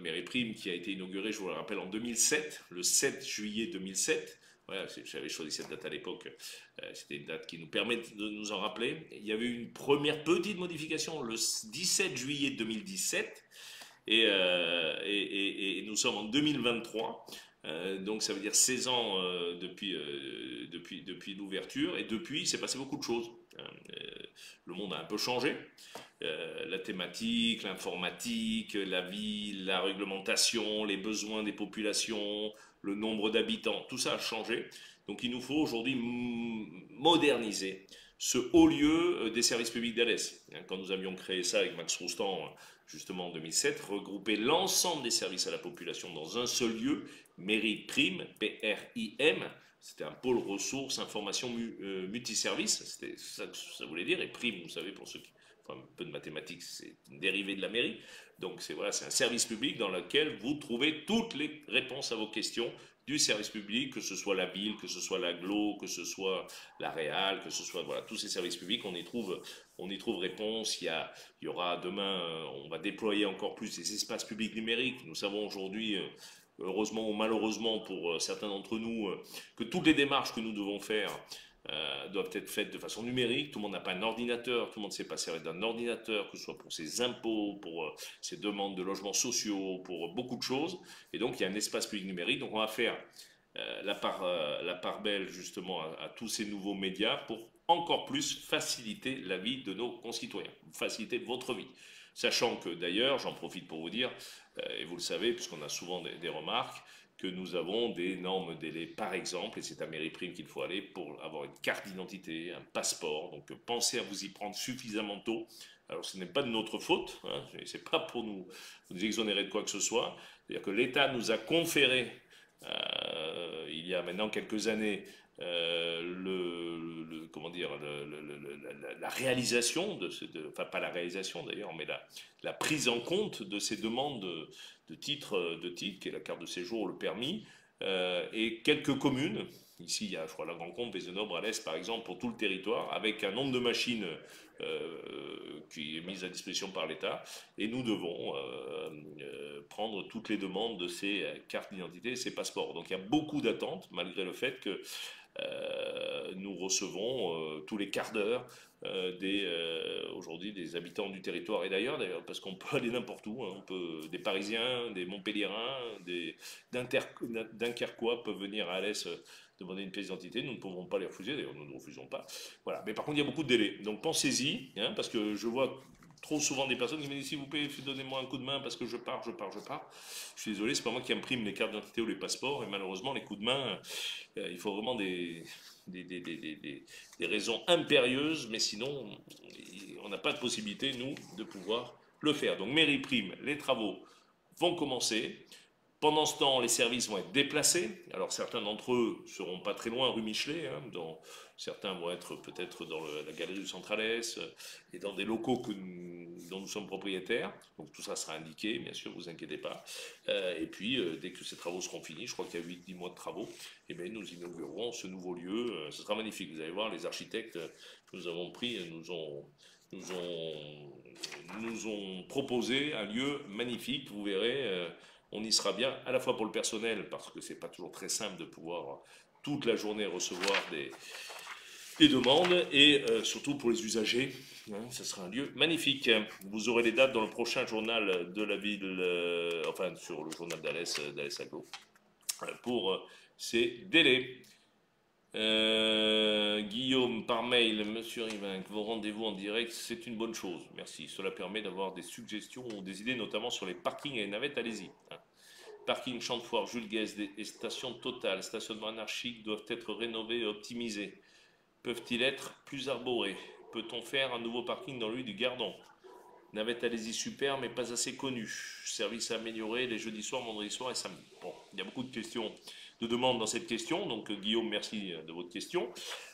Mériprime qui a été inaugurée, je vous le rappelle, en 2007, le 7 juillet 2007. Voilà, j'avais choisi cette date à l'époque, c'était une date qui nous permet de nous en rappeler. Il y avait eu une première petite modification le 17 juillet 2017, Et nous sommes en 2023. Donc ça veut dire 16 ans depuis l'ouverture. Et depuis, il s'est passé beaucoup de choses. Le monde a un peu changé. La thématique, l'informatique, la ville, la réglementation, les besoins des populations, le nombre d'habitants, tout ça a changé. Donc il nous faut aujourd'hui moderniser ce haut lieu des services publics d'Alès. Quand nous avions créé ça avec Max Roustan, justement en 2007, regrouper l'ensemble des services à la population dans un seul lieu, mairie prime, PRIM, c'était un pôle ressources, information multiservice, c'était ça que ça voulait dire, et prime, vous savez, pour ceux qui font un peu de mathématiques, c'est une dérivée de la mairie. Donc c'est voilà, c'est un service public dans lequel vous trouvez toutes les réponses à vos questions du service public, que ce soit la ville, que ce soit l'agglo, que ce soit la réal, que ce soit voilà, tous ces services publics, on y trouve réponse. Il y aura demain, on va déployer encore plus des espaces publics numériques. Nous savons aujourd'hui, heureusement ou malheureusement pour certains d'entre nous, que toutes les démarches que nous devons faire doivent être faites de façon numérique. Tout le monde n'a pas un ordinateur, tout le monde ne sait pas servir d'un ordinateur, que ce soit pour ses impôts, pour ses demandes de logements sociaux, pour beaucoup de choses. Et donc il y a un espace public numérique. Donc on va faire la part belle justement à tous ces nouveaux médias pour encore plus faciliter la vie de nos concitoyens, faciliter votre vie. Sachant que d'ailleurs, j'en profite pour vous dire, et vous le savez, puisqu'on a souvent des remarques, que nous avons d'énormes délais, par exemple, et c'est à Mairie Prime qu'il faut aller pour avoir une carte d'identité, un passeport. Donc pensez à vous y prendre suffisamment tôt. Alors ce n'est pas de notre faute, hein, c'est pas pour nous exonérer de quoi que ce soit. C'est-à-dire que l'État nous a conféré, il y a maintenant quelques années, comment dire, la réalisation enfin pas la réalisation d'ailleurs, mais la prise en compte de ces demandes de titres, qui est la carte de séjour, le permis, et quelques communes. Ici, il y a, je crois, la Grand-Combe, Vézenobre, Alès, par exemple, pour tout le territoire, avec un nombre de machines qui est mise à disposition par l'État. Et nous devons prendre toutes les demandes de ces cartes d'identité et ces passeports. Donc il y a beaucoup d'attentes, malgré le fait que nous recevons tous les quarts d'heure aujourd'hui des habitants du territoire et d'ailleurs, parce qu'on peut aller n'importe où, hein, des Parisiens, des Montpelliérains, des Dunkerquois peuvent venir à Alès demander une pièce d'identité, nous ne pouvons pas les refuser, d'ailleurs nous ne refusons pas. Voilà. Mais par contre il y a beaucoup de délais, donc pensez-y, hein, parce que je vois trop souvent des personnes qui me disent s'il vous plaît donnez-moi un coup de main parce que je pars. Je suis désolé, c'est pas moi qui imprime les cartes d'identité ou les passeports et malheureusement les coups de main, il faut vraiment des raisons impérieuses, mais sinon on n'a pas de possibilité nous de pouvoir le faire. Donc mairie prime, les travaux vont commencer. Pendant ce temps, les services vont être déplacés. Alors certains d'entre eux seront pas très loin, rue Michelet. Hein, certains vont être peut-être dans la galerie du Centre-Alès et dans des locaux dont nous sommes propriétaires. Donc tout ça sera indiqué, bien sûr, vous inquiétez pas. Et puis, dès que ces travaux seront finis, je crois qu'il y a 8-10 mois de travaux, et bien, nous inaugurerons ce nouveau lieu. Ce sera magnifique. Vous allez voir, les architectes que nous avons pris nous ont proposé un lieu magnifique. Vous verrez. On y sera bien, à la fois pour le personnel, parce que c'est pas toujours très simple de pouvoir toute la journée recevoir des demandes, et surtout pour les usagers, hein, ce sera un lieu magnifique. Vous aurez les dates dans le prochain journal de la ville, enfin sur le journal d'Alès Aglo, pour ces délais. Guillaume, par mail, Monsieur Rivinc, vos rendez-vous en direct, c'est une bonne chose. Merci. Cela permet d'avoir des suggestions ou des idées, notamment sur les parkings et les navettes. Allez-y. Hein. Parking Champ de Foire, Jules Guesde et stations Total, stationnement anarchique doivent être rénovés et optimisés. Peuvent-ils être plus arborés? Peut-on faire un nouveau parking dans l'huile du Gardon? Navette Allez-y super, mais pas assez connu. Service amélioré les jeudis soirs, vendredis soirs et samedi. Bon, il y a beaucoup de questions, de demandes dans cette question. Donc Guillaume, merci de votre question.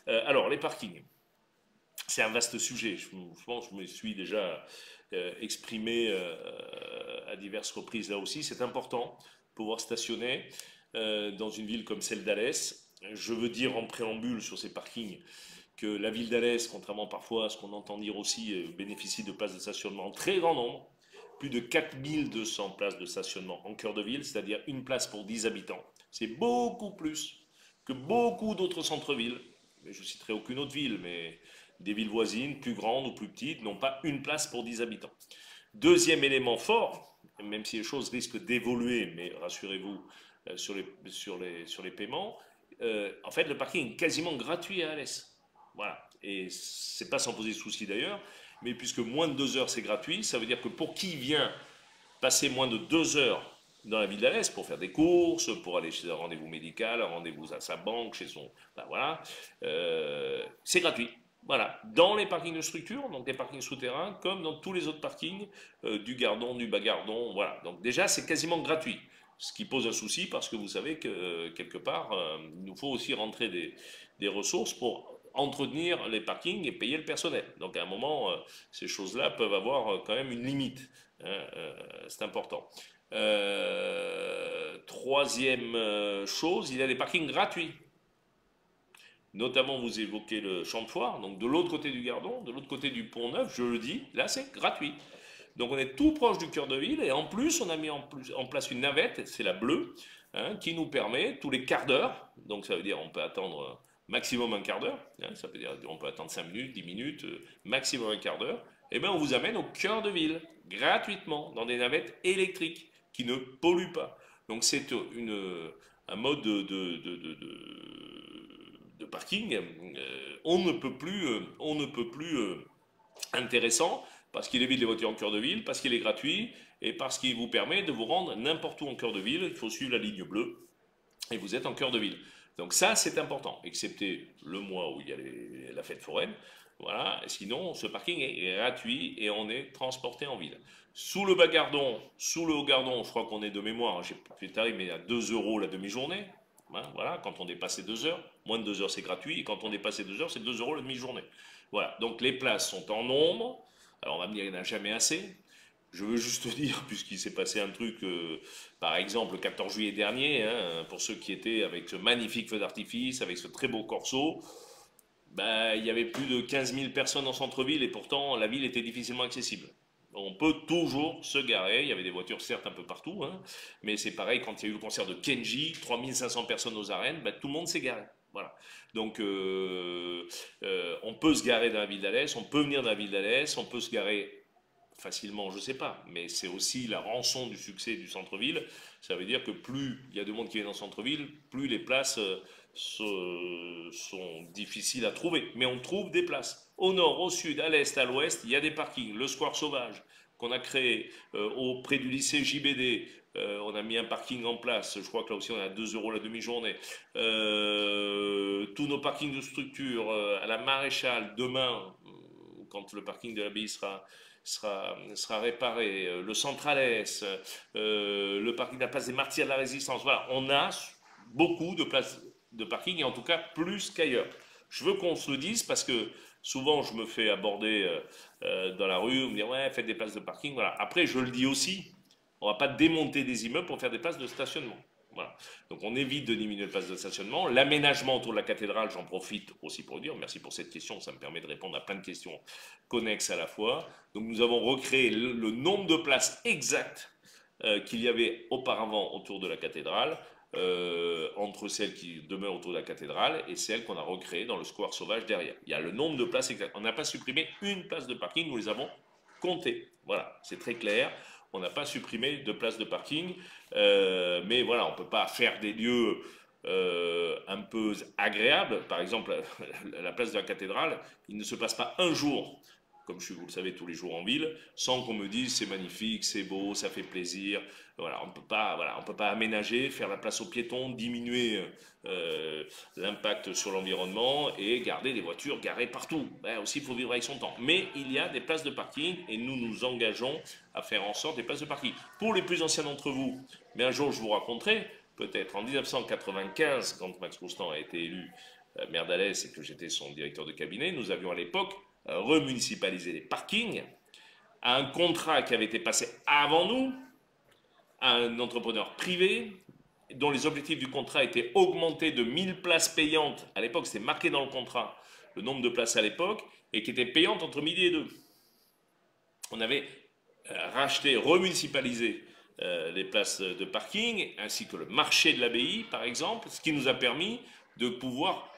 Alors, les parkings. C'est un vaste sujet. Je pense que je me suis déjà exprimé à diverses reprises là aussi. C'est important de pouvoir stationner dans une ville comme celle d'Alès. Je veux dire en préambule sur ces parkings que la ville d'Alès, contrairement parfois à ce qu'on entend dire aussi, bénéficie de places de stationnement en très grand nombre. Plus de 4200 places de stationnement en cœur de ville, c'est-à-dire une place pour 10 habitants. C'est beaucoup plus que beaucoup d'autres centres-villes. Je ne citerai aucune autre ville, mais des villes voisines, plus grandes ou plus petites, n'ont pas une place pour 10 habitants. Deuxième élément fort, même si les choses risquent d'évoluer, mais rassurez-vous, sur les paiements, en fait, le parking est quasiment gratuit à Alès. Voilà. Et c'est pas sans poser de souci d'ailleurs, mais puisque moins de 2 heures c'est gratuit, ça veut dire que pour qui vient passer moins de 2 heures dans la ville d'Alès pour faire des courses, pour aller chez un rendez-vous médical, un rendez-vous à sa banque, chez son. Ben voilà, c'est gratuit. Voilà, dans les parkings de structure, donc les parkings souterrains, comme dans tous les autres parkings du Gardon, du Bas-Gardon, voilà. Donc déjà, c'est quasiment gratuit. Ce qui pose un souci parce que vous savez que quelque part, il nous faut aussi rentrer des ressources pour entretenir les parkings et payer le personnel. Donc à un moment, ces choses-là peuvent avoir quand même une limite, hein, c'est important. Troisième chose, il y a des parkings gratuits. Notamment, vous évoquez le champ de foire, donc de l'autre côté du Gardon, de l'autre côté du Pont Neuf, je le dis, là c'est gratuit. Donc on est tout proche du cœur de ville et en plus on a mis en place une navette, c'est la bleue, hein, qui nous permet tous les quarts d'heure, donc ça veut dire on peut attendre maximum un quart d'heure, hein, ça veut dire on peut attendre 5 minutes, 10 minutes, maximum un quart d'heure, et bien on vous amène au cœur de ville, gratuitement, dans des navettes électriques qui ne polluent pas. Donc c'est un mode de parking, on ne peut plus intéressant parce qu'il évite les voitures en cœur de ville, parce qu'il est gratuit et parce qu'il vous permet de vous rendre n'importe où en cœur de ville. Il faut suivre la ligne bleue et vous êtes en cœur de ville. Donc ça, c'est important, excepté le mois où il y a la fête foraine. Voilà. Sinon, ce parking est gratuit et on est transporté en ville. Sous le Bas-Gardon, sous le Haut-Gardon, je crois qu'on est de mémoire, j'ai plus de tarif, mais à 2 euros la demi-journée. Hein, voilà, quand on dépasse les 2 heures, moins de 2 heures c'est gratuit, et quand on dépasse les 2 heures, c'est 2 euros la demi-journée. Voilà, donc les places sont en nombre. Alors on va me dire, il n'y en a jamais assez. Je veux juste dire, puisqu'il s'est passé un truc, par exemple, le 14 juillet dernier, hein, pour ceux qui étaient avec ce magnifique feu d'artifice, avec ce très beau corso, ben, il y avait plus de 15 000 personnes en centre-ville et pourtant la ville était difficilement accessible. On peut toujours se garer, il y avait des voitures certes un peu partout, hein, mais c'est pareil quand il y a eu le concert de Kenji, 3500 personnes aux arènes, ben, tout le monde s'est garé. Voilà. Donc on peut se garer dans la ville d'Alès, on peut venir dans la ville d'Alès, on peut se garer facilement, je ne sais pas, mais c'est aussi la rançon du succès du centre-ville. Ça veut dire que plus il y a de monde qui vient dans le centre-ville, plus les places sont difficiles à trouver. Mais on trouve des places. Au nord, au sud, à l'est, à l'ouest, il y a des parkings. Le Square Sauvage qu'on a créé auprès du lycée JBD. On a mis un parking en place. Je crois que là aussi on a 2 euros la demi-journée. Tous nos parkings de structure à la Maréchale demain, quand le parking de l'abbaye sera réparé, le Centralès, le parking de la place des Martyrs de la Résistance. Voilà, on a beaucoup de places de parking et en tout cas plus qu'ailleurs. Je veux qu'on se le dise parce que souvent je me fais aborder dans la rue, on me dit ouais, faites des places de parking. Voilà. Après, je le dis aussi, on ne va pas démonter des immeubles pour faire des places de stationnement. Voilà. Donc on évite de diminuer le place de stationnement. L'aménagement autour de la cathédrale, j'en profite aussi pour dire, merci pour cette question, ça me permet de répondre à plein de questions connexes à la fois. Donc nous avons recréé le nombre de places exactes qu'il y avait auparavant autour de la cathédrale, entre celles qui demeurent autour de la cathédrale et celles qu'on a recréées dans le square sauvage derrière. Il y a le nombre de places exactes. On n'a pas supprimé une place de parking, nous les avons comptées. Voilà, c'est très clair. On n'a pas supprimé de places de parking, mais voilà, on ne peut pas faire des lieux un peu agréables. Par exemple, la place de la cathédrale, il ne se passe pas un jour, comme vous le savez, tous les jours en ville, sans qu'on me dise c'est magnifique, c'est beau, ça fait plaisir. Voilà, on ne peut pas aménager, faire la place aux piétons, diminuer l'impact sur l'environnement et garder des voitures garées partout. Ben, aussi, il faut vivre avec son temps. Mais il y a des places de parking et nous nous engageons à faire en sorte des places de parking. Pour les plus anciens d'entre vous, mais un jour je vous raconterai, peut-être en 1995, quand Max Roustan a été élu maire d'Alès et que j'étais son directeur de cabinet, nous avions à l'époque remunicipalisé les parkings à un contrat qui avait été passé avant nous, à un entrepreneur privé, dont les objectifs du contrat étaient augmentés de 1000 places payantes. À l'époque, c'était marqué dans le contrat, le nombre de places à l'époque, et qui étaient payantes entre midi et 2. On avait racheté, remunicipalisé les places de parking, ainsi que le marché de l'abbaye, par exemple, ce qui nous a permis de pouvoir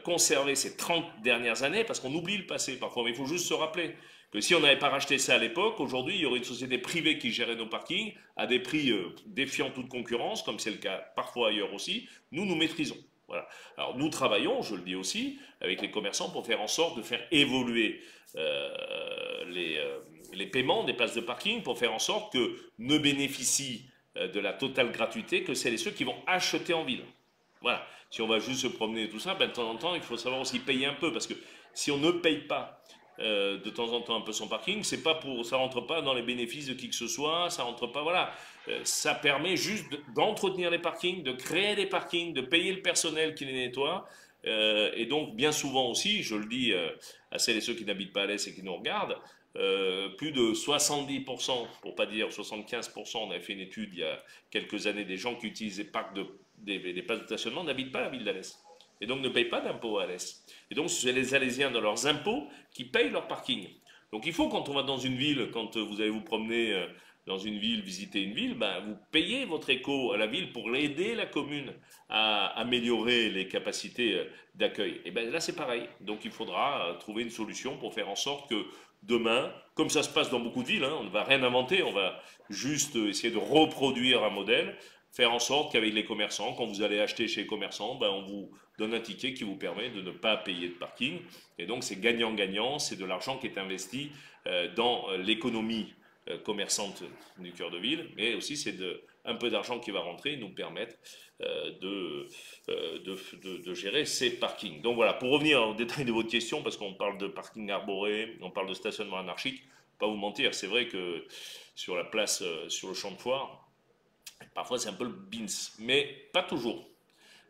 conservé ces 30 dernières années, parce qu'on oublie le passé parfois, mais il faut juste se rappeler que si on n'avait pas racheté ça à l'époque, aujourd'hui, il y aurait une société privée qui gérait nos parkings à des prix défiant toute concurrence, comme c'est le cas parfois ailleurs aussi. Nous maîtrisons. Voilà. Alors nous travaillons, je le dis aussi, avec les commerçants pour faire en sorte de faire évoluer les paiements des places de parking, pour faire en sorte que ne bénéficient de la totale gratuité que celles et ceux qui vont acheter en ville. Voilà. Si on va juste se promener et tout ça, ben, de temps en temps, il faut savoir aussi payer un peu, parce que si on ne paye pas de temps en temps un peu son parking, c'est pas pour, ça rentre pas dans les bénéfices de qui que ce soit, ça rentre pas, voilà. Ça permet juste d'entretenir les parkings, de créer des parkings, de payer le personnel qui les nettoie. Et donc, bien souvent aussi, je le dis à celles et ceux qui n'habitent pas à l'Est et qui nous regardent, plus de 70%, pour pas dire 75%, on avait fait une étude il y a quelques années, des gens qui utilisent des places de stationnement n'habitent pas la ville d'Alès. Et donc ne payent pas d'impôts à Alès. Et donc c'est les Alésiens dans leurs impôts qui payent leur parking. Donc il faut, quand on va dans une ville, quand vous allez vous promener dans une ville, visiter une ville, ben, vous payez votre éco à la ville pour aider la commune à améliorer les capacités d'accueil. Et bien là c'est pareil. Donc il faudra trouver une solution pour faire en sorte que demain, comme ça se passe dans beaucoup de villes, hein, on ne va rien inventer, on va juste essayer de reproduire un modèle, faire en sorte qu'avec les commerçants, quand vous allez acheter chez les commerçants, ben on vous donne un ticket qui vous permet de ne pas payer de parking. Et donc c'est gagnant-gagnant, c'est de l'argent qui est investi dans l'économie commerçante du cœur de ville, mais aussi c'est un peu d'argent qui va rentrer et nous permettre de gérer ces parkings. Donc voilà, pour revenir au détail de votre question, parce qu'on parle de parking arboré, on parle de stationnement anarchique, pas vous mentir, c'est vrai que sur la place, sur le champ de foire, parfois c'est un peu le bins, mais pas toujours.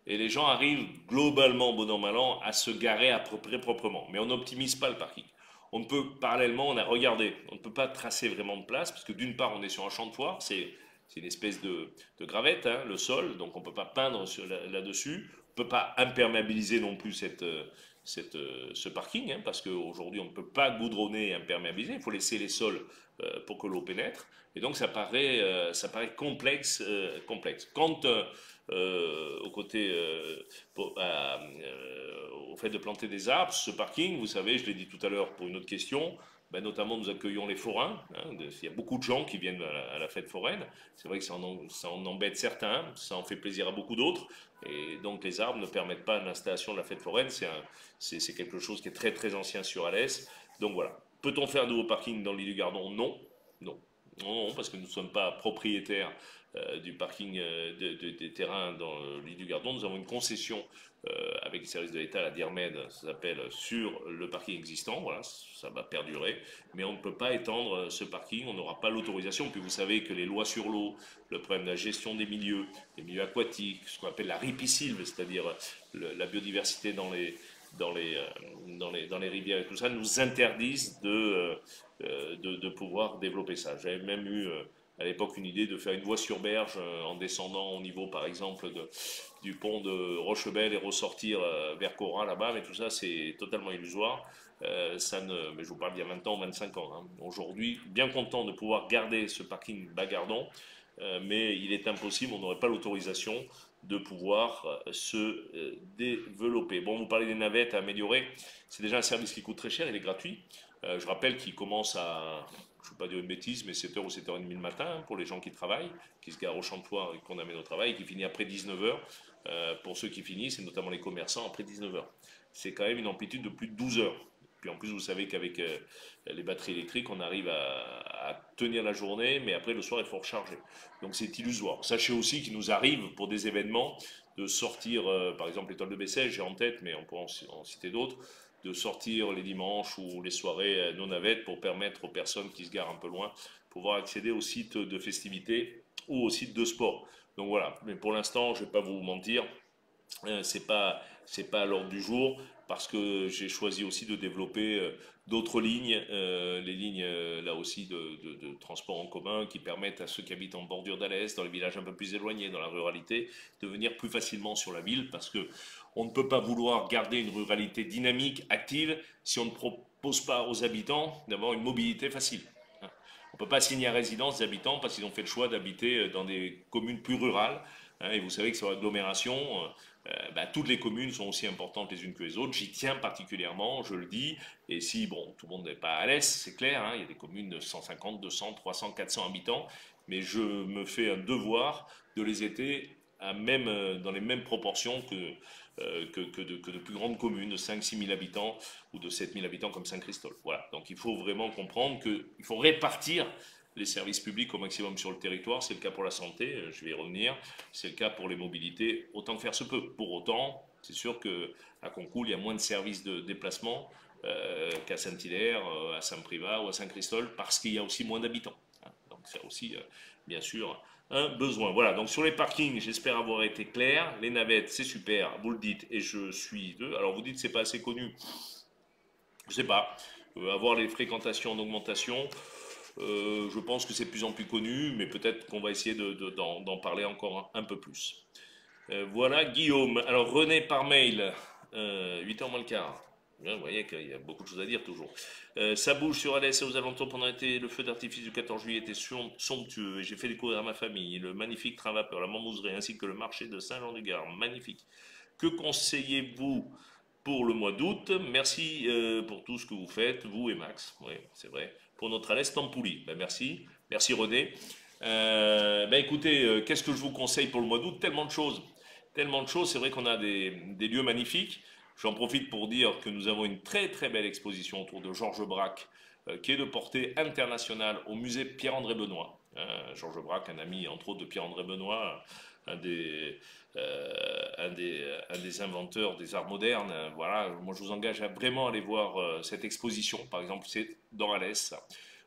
Et les gens arrivent globalement, bon an, mal an, à se garer à peu près proprement. Mais on n'optimise pas le parking. On ne peut, parallèlement, on a regardé, on ne peut pas tracer vraiment de place, parce que d'une part, on est sur un champ de foire, c'est une espèce de gravette, hein, le sol, donc on ne peut pas peindre là-dessus. On ne peut pas imperméabiliser non plus ce parking, hein, parce qu'aujourd'hui, on ne peut pas goudronner et imperméabiliser. Il faut laisser les sols pour que l'eau pénètre. Et donc, ça paraît complexe. Quant au côté, au fait de planter des arbres, ce parking, vous savez, je l'ai dit tout à l'heure pour une autre question, ben notamment nous accueillons les forains. Hein, il y a beaucoup de gens qui viennent à la fête foraine. C'est vrai que ça en embête certains, ça en fait plaisir à beaucoup d'autres. Et donc les arbres ne permettent pas l'installation de la fête foraine. C'est quelque chose qui est très très ancien sur Alès. Donc voilà. Peut-on faire de nouveaux parkings dans l'île du Gardon? Non. Non. Non, parce que nous ne sommes pas propriétaires du parking des terrains dans l'île du Gardon. Nous avons une concession avec les services de l'État, la DIRMED, ça s'appelle, sur le parking existant. Voilà, ça va perdurer. Mais on ne peut pas étendre ce parking, on n'aura pas l'autorisation. Puis vous savez que les lois sur l'eau, le problème de la gestion des milieux aquatiques, ce qu'on appelle la ripisylve, c'est-à-dire la biodiversité dans les rivières et tout ça, nous interdisent de pouvoir développer ça. J'avais même eu à l'époque une idée de faire une voie sur berge en descendant au niveau par exemple du pont de Rochebelle et ressortir vers Cora là-bas, mais tout ça c'est totalement illusoire. Mais je vous parle d'il y a 20 ans, 25 ans. Hein. Aujourd'hui, bien content de pouvoir garder ce parking Bagardon, mais il est impossible, on n'aurait pas l'autorisation de pouvoir se développer. Bon, vous parlez des navettes à améliorer, c'est déjà un service qui coûte très cher, il est gratuit. Je rappelle qu'il commence je ne veux pas dire une bêtise, mais 7h ou 7h30 le matin hein, pour les gens qui travaillent, qui se garent au champ de foire et qu'on amène au travail, et qui finit après 19h pour ceux qui finissent, et notamment les commerçants, après 19h. C'est quand même une amplitude de plus de 12 heures. Puis en plus, vous savez qu'avec les batteries électriques, on arrive à tenir la journée, mais après le soir, il faut recharger. Donc c'est illusoire. Sachez aussi qu'il nous arrive pour des événements de sortir, par exemple l'étoile de Bessèges, j'ai en tête, mais on peut en citer d'autres, de sortir les dimanches ou les soirées non navettes pour permettre aux personnes qui se garent un peu loin pouvoir accéder aux sites de festivités ou aux sites de sport. Donc voilà, mais pour l'instant, je ne vais pas vous mentir, c'est pas à l'ordre du jour parce que j'ai choisi aussi de développer d'autres lignes, les lignes là aussi de transport en commun qui permettent à ceux qui habitent en bordure d'Alès, dans les villages un peu plus éloignés, dans la ruralité, de venir plus facilement sur la ville parce que on ne peut pas vouloir garder une ruralité dynamique, active, si on ne propose pas aux habitants d'avoir une mobilité facile. On ne peut pas assigner à résidence des habitants parce qu'ils ont fait le choix d'habiter dans des communes plus rurales hein, et vous savez que sur l'agglomération, toutes les communes sont aussi importantes les unes que les autres. J'y tiens particulièrement, je le dis. Et si, bon, tout le monde n'est pas à l'aise, c'est clair, hein, il y a des communes de 150, 200, 300, 400 habitants, mais je me fais un devoir de les aider dans les mêmes proportions que de plus grandes communes de 5-6 000 habitants ou de 7 000 habitants comme Saint-Christophe. Voilà, donc il faut vraiment comprendre qu'il faut répartir les services publics au maximum sur le territoire. C'est le cas pour la santé, je vais y revenir. C'est le cas pour les mobilités, autant que faire se peut. Pour autant, c'est sûr qu'à Concoul, il y a moins de services de déplacement qu'à Saint-Hilaire, à Saint-Privat ou à Saint-Christophe, parce qu'il y a aussi moins d'habitants. Hein. Donc c'est aussi, bien sûr, un besoin. Voilà, donc sur les parkings, j'espère avoir été clair. Les navettes, c'est super, vous le dites, et je suis d'eux. Alors vous dites que c'est pas assez connu. Je sais pas. Avoir les fréquentations en augmentation, je pense que c'est de plus en plus connu, mais peut-être qu'on va essayer d'en parler encore un peu plus. Voilà, Guillaume. Alors, René par mail, 8h moins le quart. Vous voyez qu'il y a beaucoup de choses à dire toujours. Ça bouge sur Alès et aux alentours pendant l'été. Le feu d'artifice du 14 juillet était somptueux. J'ai fait découvrir à ma famille le magnifique train vapeur, la Montmousserie, ainsi que le marché de Saint-Jean-du-Gard. Magnifique. Que conseillez-vous pour le mois d'août? Merci pour tout ce que vous faites, vous et Max. Oui, c'est vrai. Pour notre Alès Tampouli. Ben, merci. Merci René. Écoutez, qu'est-ce que je vous conseille pour le mois d'août? Tellement de choses. Tellement de choses. C'est vrai qu'on a des lieux magnifiques. J'en profite pour dire que nous avons une très très belle exposition autour de Georges Braque, qui est de portée internationale au musée Pierre-André Benoît. Georges Braque, un ami entre autres de Pierre-André Benoît, un des, un des inventeurs des arts modernes. Voilà, moi je vous engage à vraiment aller voir cette exposition. Par exemple, c'est dans Alès.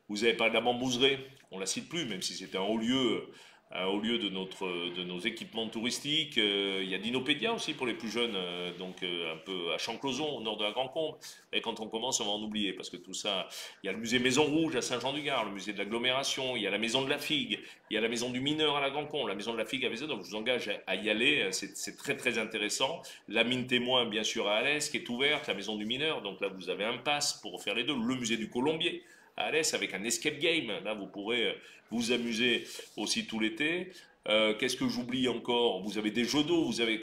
Vous avez parlé de la Montmousserie, on ne la cite plus, même si c'était un haut lieu de nos équipements touristiques. Il y a Dinopédia aussi pour les plus jeunes, un peu à Champclauson, au nord de la Grand-Combe. Et quand on commence, on va en oublier, parce que tout ça, il y a le musée Maison Rouge à Saint-Jean-du-Gard, le musée de l'agglomération, il y a la maison de la figue, il y a la maison du mineur à la Grand-Combe, la maison de la figue à Vézé, donc je vous engage à y aller, c'est très très intéressant. La mine témoin, bien sûr, à Alès, qui est ouverte, la maison du mineur, donc là vous avez un pass pour faire les deux, le musée du Colombier à Alès avec un escape game, là vous pourrez vous amuser aussi tout l'été. Qu'est-ce que j'oublie encore? Vous avez des jeux d'eau, vous avez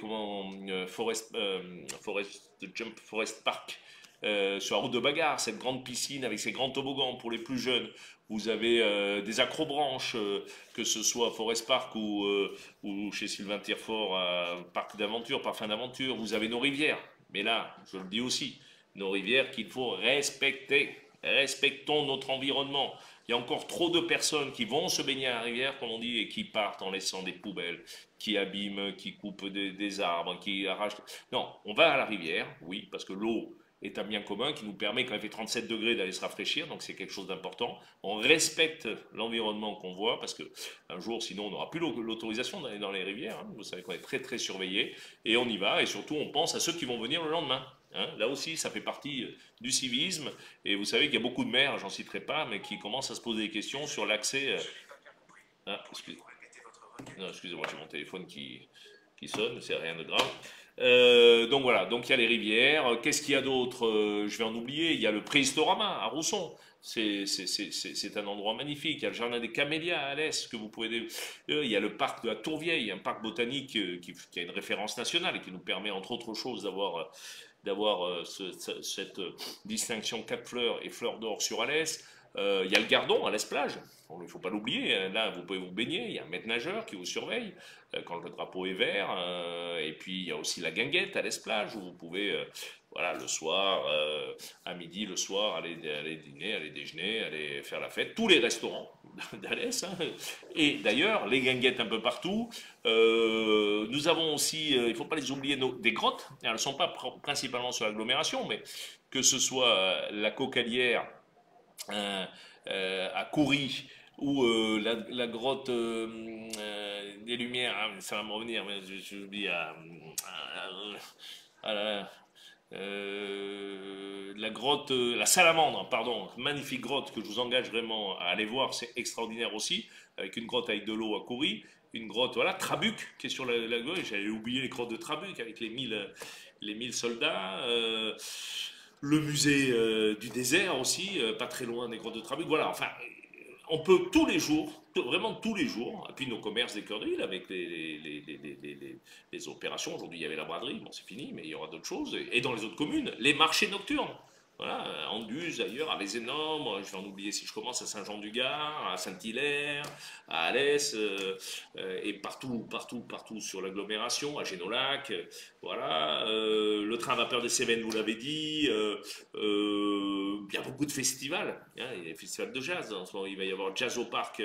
Forest Park sur la route de Bagarre, cette grande piscine avec ses grands toboggans pour les plus jeunes. Vous avez des acrobranches, que ce soit à Forest Park ou chez Sylvain Tirefort, Parc d'aventure, Parfum d'aventure. Vous avez nos rivières, mais là, je le dis aussi, nos rivières qu'il faut respecter. Respectons notre environnement. Il y a encore trop de personnes qui vont se baigner à la rivière, comme on dit, et qui partent en laissant des poubelles, qui abîment, qui coupent des arbres, qui arrachent. Non, on va à la rivière, oui, parce que l'eau est un bien commun qui nous permet, quand il fait 37 degrés, d'aller se rafraîchir, donc c'est quelque chose d'important. On respecte l'environnement qu'on voit, parce que un jour, sinon, on n'aura plus l'autorisation d'aller dans les rivières. Hein. Vous savez qu'on est très, très surveillé, et on y va, et surtout, on pense à ceux qui vont venir le lendemain. Hein, là aussi, ça fait partie du civisme. Et vous savez qu'il y a beaucoup de maires, j'en citerai pas, mais qui commencent à se poser des questions sur l'accès. Excusez-moi, j'ai mon téléphone qui sonne, c'est rien de grave. Donc voilà, donc il y a les rivières. Qu'est-ce qu'il y a d'autre? Je vais en oublier. Il y a le Préhistorama à Rousson. C'est un endroit magnifique. Il y a le jardin des Camélias à Alès que vous pouvez. Il y a le parc de la Tourvieille, un parc botanique qui a une référence nationale et qui nous permet, entre autres choses, d'avoir cette distinction 4 fleurs et fleurs d'or sur Alès. Il y a le Gardon, Alès plage. Il ne faut pas l'oublier. Là, vous pouvez vous baigner. Il y a un maître nageur qui vous surveille quand le drapeau est vert. Et puis, il y a aussi la Guinguette, Alès plage, où vous pouvez, voilà, le soir, à midi, le soir, aller dîner, aller déjeuner, aller faire la fête. Tous les restaurants d'Alès. Hein. Et d'ailleurs, les Guinguettes un peu partout. Nous avons aussi, il ne faut pas les oublier, des grottes. Elles ne sont pas principalement sur l'agglomération, mais que ce soit la Cocalière, à Coury, ou la grotte des Lumières, hein, ça va me revenir, mais j'oublie la grotte, la Salamandre, pardon, magnifique grotte que je vous engage vraiment à aller voir, c'est extraordinaire aussi, avec une grotte avec de l'eau à Coury, une grotte, voilà, Trabuc, qui est sur la gauche, j'avais oublié les grottes de Trabuc avec les 1000 soldats. Le musée du désert aussi, pas très loin des grottes de Trabuc. Voilà, enfin, on peut tous les jours, vraiment tous les jours, et puis nos commerces des cœurs de ville avec les opérations. Aujourd'hui, il y avait la braderie, bon, c'est fini, mais il y aura d'autres choses. Et dans les autres communes, les marchés nocturnes. Voilà, Anduze d'ailleurs, à Vézénobres, je vais en oublier si je commence, à Saint-Jean-du-Gard, à Saint-Hilaire, à Alès, et partout sur l'agglomération, à Génolac, voilà. Le train à vapeur des Cévennes, vous l'avez dit, il y a beaucoup de festivals, hein, il y a des festivals de jazz, en ce moment, il va y avoir Jazz au Parc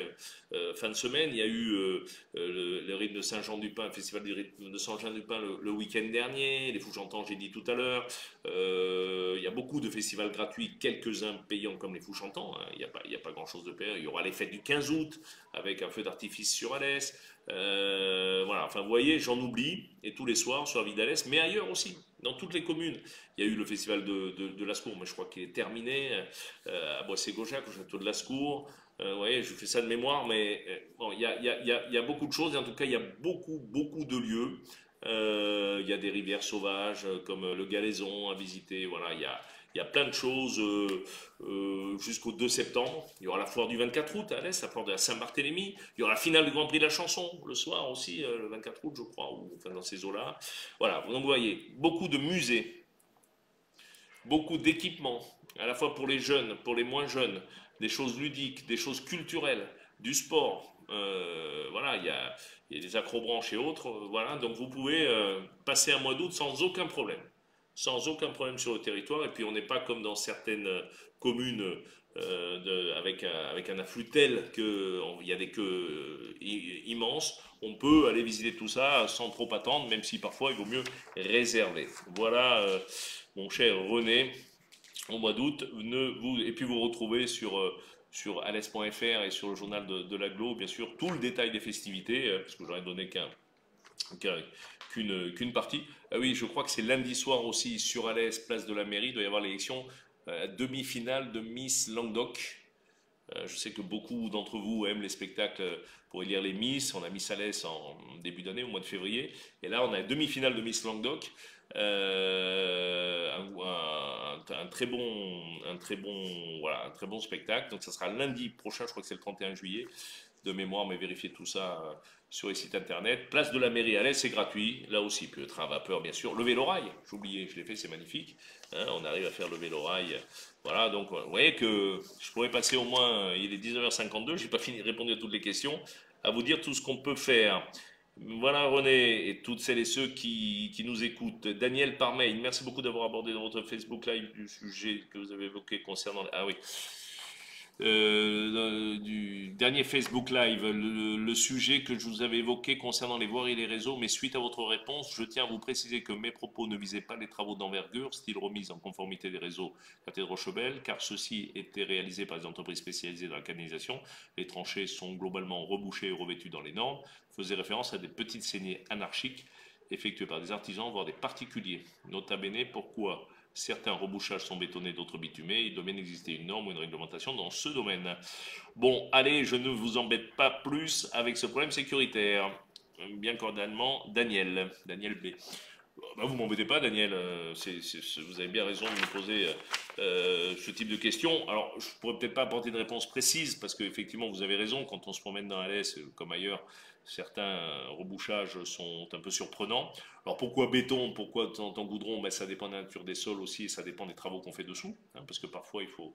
fin de semaine, il y a eu le rythme de Saint-Jean-du-Pin, le festival du rythme de Saint-Jean-du-Pin le week-end dernier, les Fous-Chantants, j'ai dit tout à l'heure, il y a beaucoup de festivals gratuits, quelques-uns payants comme les Fous-Chantants, hein, il n'y a pas grand-chose de payant, il y aura les fêtes du 15 août avec un feu d'artifice sur Alès, voilà, enfin vous voyez, j'en oublie, et tous les soirs sur la ville d'Alès, mais ailleurs aussi, dans toutes les communes. Il y a eu le festival de Lascours, mais je crois qu'il est terminé, à Boissé-Gaujac, au château de Lascours. Vous voyez, je fais ça de mémoire, mais bon, il y a beaucoup de choses, et en tout cas, il y a beaucoup de lieux. Il y a des rivières sauvages comme le Galaison à visiter, voilà, il y a plein de choses jusqu'au 2 septembre. Il y aura la foire du 24 août à Alès, la foire de la Saint-Barthélemy. Il y aura la finale du Grand Prix de la chanson le soir aussi, le 24 août, je crois, ou enfin dans ces eaux-là. Voilà, donc vous voyez, beaucoup de musées, beaucoup d'équipements, à la fois pour les jeunes, pour les moins jeunes, des choses ludiques, des choses culturelles, du sport. Voilà, il y a des acrobranches et autres. Voilà, donc vous pouvez passer un mois d'août sans aucun problème. Sans aucun problème sur le territoire. Et puis on n'est pas comme dans certaines communes avec un afflux tel qu'il y a des queues immenses. On peut aller visiter tout ça sans trop attendre, même si parfois il vaut mieux réserver. Voilà, mon cher René, au mois d'août. Et puis vous retrouvez sur alès.fr et sur le journal de l'Aglo, bien sûr, tout le détail des festivités, parce que j'en ai donné qu'une partie. Ah oui, je crois que c'est lundi soir aussi sur Alès, place de la mairie, il doit y avoir l'élection demi-finale de Miss Languedoc. Je sais que beaucoup d'entre vous aiment les spectacles pour élire les Miss. On a Miss Alès en début d'année, au mois de février. Et là, on a une demi-finale de Miss Languedoc. Voilà, un très bon spectacle. Donc, ça sera lundi prochain, je crois que c'est le 31 juillet de mémoire, mais vérifiez tout ça sur les sites internet. Place de la mairie à Alès, c'est gratuit. Là aussi, puis le train à vapeur, bien sûr. Le vélo-rail, j'ai oublié, je l'ai fait, c'est magnifique. Hein, on arrive à faire le vélo-rail. Voilà, donc vous voyez que je pourrais passer au moins, il est 19h52, je n'ai pas fini de répondre à toutes les questions, à vous dire tout ce qu'on peut faire. Voilà René et toutes celles et ceux qui nous écoutent. Daniel Parmeil, merci beaucoup d'avoir abordé dans votre Facebook Live du sujet que vous avez évoqué concernant... Ah oui, du dernier Facebook Live, le sujet que je vous avais évoqué concernant les voiries et les réseaux, mais suite à votre réponse, je tiens à vous préciser que mes propos ne visaient pas les travaux d'envergure, style remise en conformité des réseaux Cathédraux-Chebel, car ceux-ci étaient réalisés par des entreprises spécialisées dans la canalisation. Les tranchées sont globalement rebouchées et revêtues dans les normes, faisait référence à des petites saignées anarchiques effectuées par des artisans, voire des particuliers. Nota bene, pourquoi certains rebouchages sont bétonnés, d'autres bitumés. Il doit bien exister une norme ou une réglementation dans ce domaine. Bon, allez, je ne vous embête pas plus avec ce problème sécuritaire. Bien cordialement, Daniel B. Bah, vous m'embêtez pas, Daniel. Vous avez bien raison de me poser ce type de questions. Alors, je pourrais peut-être pas apporter une réponse précise parce qu'effectivement, vous avez raison. Quand on se promène dans Alès, comme ailleurs, certains rebouchages sont un peu surprenants. Alors, pourquoi béton, pourquoi en goudron? Ben, ça dépend de la nature des sols aussi et ça dépend des travaux qu'on fait dessous. Hein, parce que parfois, il faut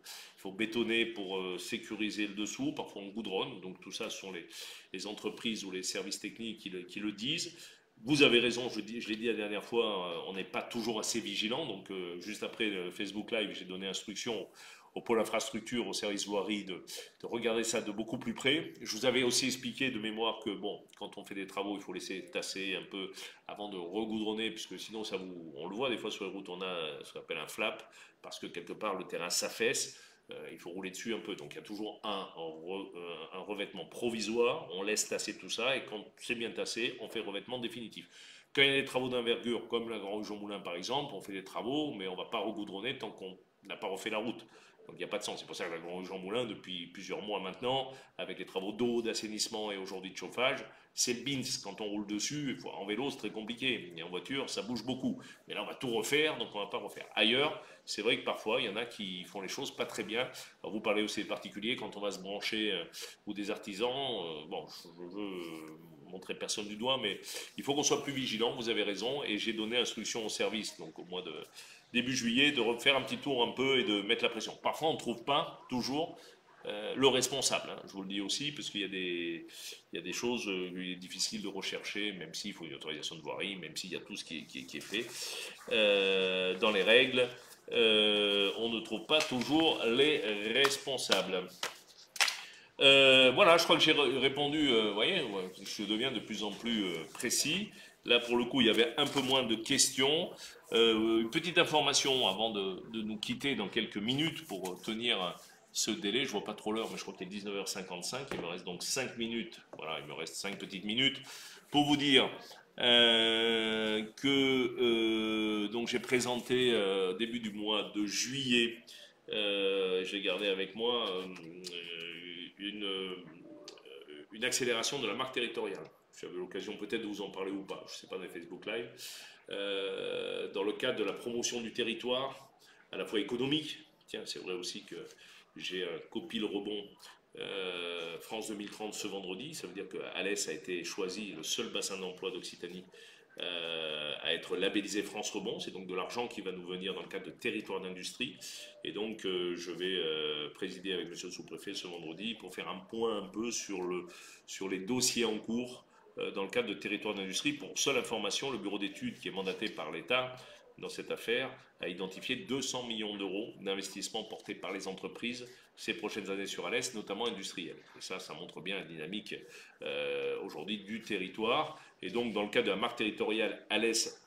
bétonner pour sécuriser le dessous. Parfois, on goudronne. Donc, tout ça, ce sont les entreprises ou les services techniques qui le disent. Vous avez raison, je l'ai dit la dernière fois, on n'est pas toujours assez vigilant. Donc, juste après le Facebook Live, j'ai donné instruction au pôle infrastructure, au service voirie, de regarder ça de beaucoup plus près. Je vous avais aussi expliqué de mémoire que, bon, quand on fait des travaux, il faut laisser tasser un peu avant de regoudronner, puisque sinon, on le voit des fois sur les routes, on a ce qu'on appelle un flap, parce que quelque part, le terrain s'affaisse. Il faut rouler dessus un peu. Donc il y a toujours un revêtement provisoire, on laisse tasser tout ça, et quand c'est bien tassé, on fait le revêtement définitif. Quand il y a des travaux d'envergure, comme la Grand Jean Moulin par exemple, on fait des travaux, mais on ne va pas regoudronner tant qu'on n'a pas refait la route. Donc il n'y a pas de sens. C'est pour ça que la Grande Jean Moulin, depuis plusieurs mois maintenant, avec les travaux d'eau, d'assainissement et aujourd'hui de chauffage, c'est le BINS. Quand on roule dessus, en vélo, c'est très compliqué. Et en voiture, ça bouge beaucoup. Mais là, on va tout refaire, donc on ne va pas refaire. Ailleurs, c'est vrai que parfois, il y en a qui font les choses pas très bien. Alors, vous parlez aussi des particuliers, quand on va se brancher, ou des artisans. Bon, je veux montrer personne du doigt, mais il faut qu'on soit plus vigilant, vous avez raison, et j'ai donné instruction au service, donc au mois de début juillet, de refaire un petit tour un peu et de mettre la pression. Parfois, on ne trouve pas toujours le responsable, hein, je vous le dis aussi, parce qu'il y a des choses difficiles de rechercher, même s'il faut une autorisation de voirie, même s'il y a tout ce qui est fait dans les règles, on ne trouve pas toujours les responsables. Voilà, je crois que j'ai répondu, vous voyez, ouais, je deviens de plus en plus précis. Là, pour le coup, il y avait un peu moins de questions. Une petite information avant de nous quitter dans quelques minutes pour tenir ce délai. Je vois pas trop l'heure, mais je crois qu'il est 19h55. Il me reste donc 5 minutes. Voilà, il me reste 5 petites minutes pour vous dire que donc j'ai présenté début du mois de juillet. J'ai gardé avec moi une accélération de la marque territoriale. J'avais l'occasion peut-être de vous en parler ou pas, je ne sais pas, dans les Facebook Live, dans le cadre de la promotion du territoire, à la fois économique. Tiens, c'est vrai aussi que j'ai un copie le rebond France 2030 ce vendredi. Ça veut dire que Alès a été choisi le seul bassin d'emploi d'Occitanie à être labellisé France Rebond. C'est donc de l'argent qui va nous venir dans le cadre de territoire d'industrie. Et donc je vais présider avec monsieur le sous-préfet ce vendredi pour faire un point un peu sur les dossiers en cours dans le cadre de territoire d'industrie. Pour seule information, le bureau d'études qui est mandaté par l'État dans cette affaire a identifié 200 millions d'euros d'investissements portés par les entreprises ces prochaines années sur Alès, notamment industrielles. Et ça montre bien la dynamique aujourd'hui du territoire. Et donc, dans le cadre de la marque territoriale Alès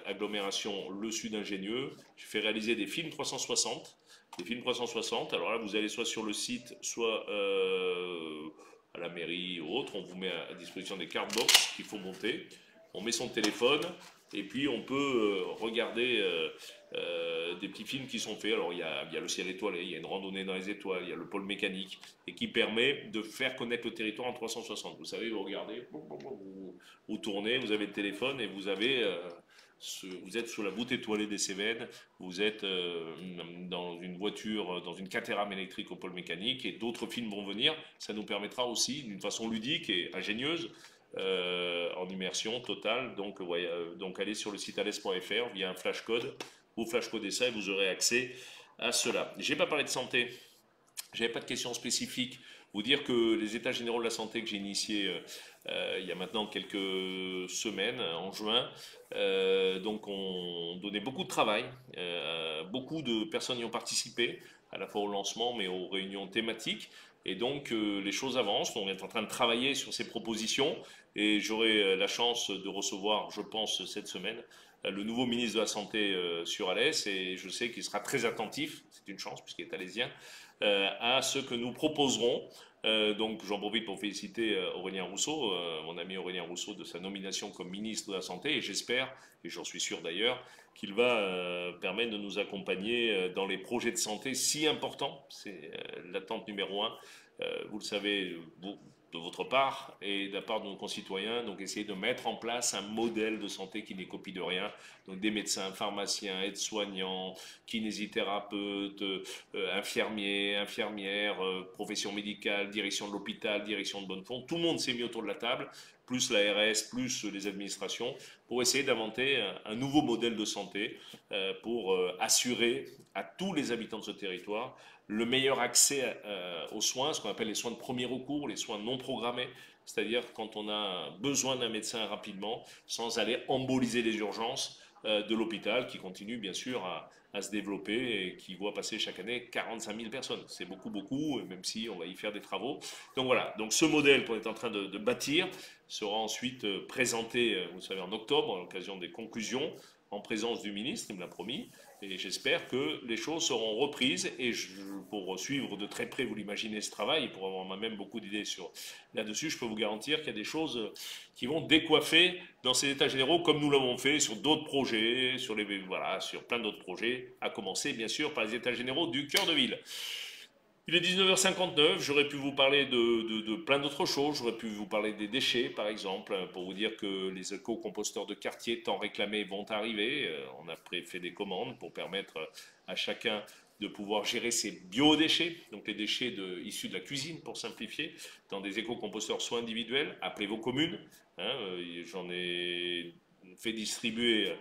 Agglomération Le Sud Ingénieux, j'ai fait réaliser des films 360. Des films 360. Alors là, vous allez soit sur le site, soit à la mairie ou autre. On vous met à disposition des cartes box qu'il faut monter. On met son téléphone. Et puis on peut regarder des petits films qui sont faits. Alors il y a le ciel étoilé, il y a une randonnée dans les étoiles, il y a le pôle mécanique, et qui permet de faire connaître le territoire en 360. Vous savez, vous regardez, vous tournez, vous avez le téléphone et vous êtes sous la voûte étoilée des Cévennes, vous êtes dans une voiture, dans une Caterham électrique au pôle mécanique, et d'autres films vont venir. Ça nous permettra aussi, d'une façon ludique et ingénieuse, en immersion totale. Donc allez sur le site alès.fr via un flash code, vous flash codez ça et vous aurez accès à cela. J'ai pas parlé de santé, j'avais pas de questions spécifiques. Vous dire que les états généraux de la santé que j'ai initiés il y a maintenant quelques semaines, en juin, donc on donnait beaucoup de travail, beaucoup de personnes y ont participé, à la fois au lancement mais aux réunions thématiques. Et donc les choses avancent, on est en train de travailler sur ces propositions et j'aurai la chance de recevoir, je pense, cette semaine, le nouveau ministre de la Santé sur Alès, et je sais qu'il sera très attentif, c'est une chance puisqu'il est alésien, à ce que nous proposerons. Donc j'en profite pour féliciter Aurélien Rousseau, mon ami Aurélien Rousseau, de sa nomination comme ministre de la Santé, et j'espère, et j'en suis sûr d'ailleurs, qu'il va permettre de nous accompagner dans les projets de santé si importants. C'est l'attente numéro un, vous le savez, de votre part et de la part de nos concitoyens. Donc essayer de mettre en place un modèle de santé qui n'est copie de rien. Donc des médecins, pharmaciens, aides-soignants, kinésithérapeutes, infirmiers, infirmières, profession médicale, direction de l'hôpital, direction de Bonnefond. Tout le monde s'est mis autour de la table, plus l'ARS, plus les administrations, pour essayer d'inventer un nouveau modèle de santé pour assurer à tous les habitants de ce territoire le meilleur accès aux soins, ce qu'on appelle les soins de premier recours, les soins non programmés, c'est-à-dire quand on a besoin d'un médecin rapidement, sans aller emboliser les urgences de l'hôpital, qui continue bien sûr à se développer et qui voit passer chaque année 45 000 personnes. C'est beaucoup, beaucoup, même si on va y faire des travaux. Donc voilà, donc ce modèle qu'on est en train de bâtir sera ensuite présenté, vous savez, en octobre, à l'occasion des conclusions, en présence du ministre, il me l'a promis. Et j'espère que les choses seront reprises. Et pour suivre de très près, vous l'imaginez, ce travail, pour avoir même beaucoup d'idées là-dessus, je peux vous garantir qu'il y a des choses qui vont décoiffer dans ces états généraux, comme nous l'avons fait sur d'autres projets, voilà, sur plein d'autres projets, à commencer bien sûr par les états généraux du cœur de ville. Il est 19h59, j'aurais pu vous parler de plein d'autres choses, j'aurais pu vous parler des déchets par exemple, pour vous dire que les éco-composteurs de quartier tant réclamés vont arriver. On a fait des commandes pour permettre à chacun de pouvoir gérer ses biodéchets, donc les déchets issus de la cuisine pour simplifier, dans des éco-composteurs soit individuels, appelez vos communes. Hein, j'en ai fait distribuer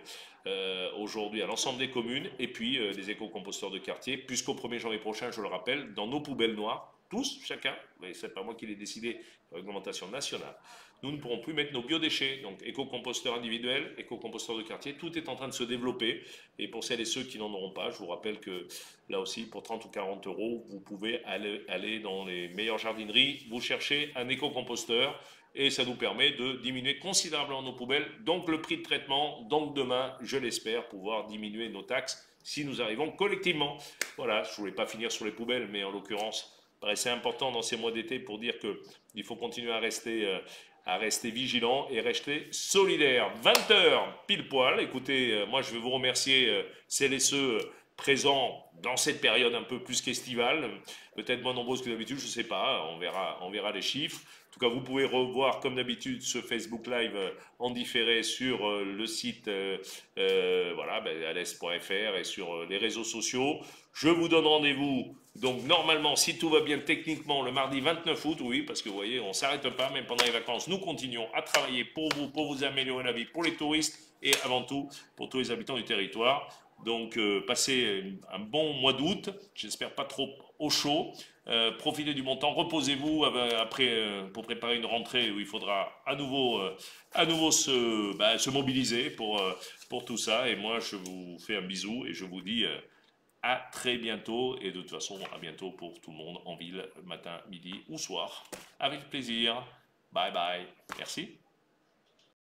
aujourd'hui à l'ensemble des communes et puis des éco-composteurs de quartier, puisqu'au 1er janvier prochain, je le rappelle, dans nos poubelles noires, tous, chacun, mais c'est pas moi qui l'ai décidé, réglementation nationale, nous ne pourrons plus mettre nos biodéchets, donc éco-composteurs individuels, éco-composteurs de quartier, tout est en train de se développer, et pour celles et ceux qui n'en auront pas, je vous rappelle que là aussi, pour 30 ou 40 euros, vous pouvez aller dans les meilleures jardineries, vous cherchez un éco-composteur, et ça nous permet de diminuer considérablement nos poubelles, donc le prix de traitement, donc demain, je l'espère, pouvoir diminuer nos taxes si nous arrivons collectivement. Voilà, je ne voulais pas finir sur les poubelles, mais en l'occurrence, il paraissait important dans ces mois d'été pour dire qu'il faut continuer à rester vigilant et rester solidaire. 20h pile poil, écoutez, moi je vais vous remercier celles et ceux présents dans cette période un peu plus qu'estivale, peut-être moins nombreuses que d'habitude, je ne sais pas, on verra les chiffres. En tout cas, vous pouvez revoir comme d'habitude ce Facebook Live en différé sur le site voilà, ales.fr et sur les réseaux sociaux. Je vous donne rendez-vous, donc normalement, si tout va bien techniquement, le mardi 29 août, oui, parce que vous voyez, on ne s'arrête pas, même pendant les vacances, nous continuons à travailler pour vous améliorer la vie, pour les touristes et avant tout pour tous les habitants du territoire. Donc, passez un bon mois d'août, j'espère pas trop au chaud. Profitez du bon temps, reposez-vous après pour préparer une rentrée où il faudra à nouveau se mobiliser pour tout ça. Et moi, je vous fais un bisou et je vous dis à très bientôt. Et de toute façon, à bientôt pour tout le monde en ville, matin, midi ou soir. Avec plaisir. Bye bye. Merci.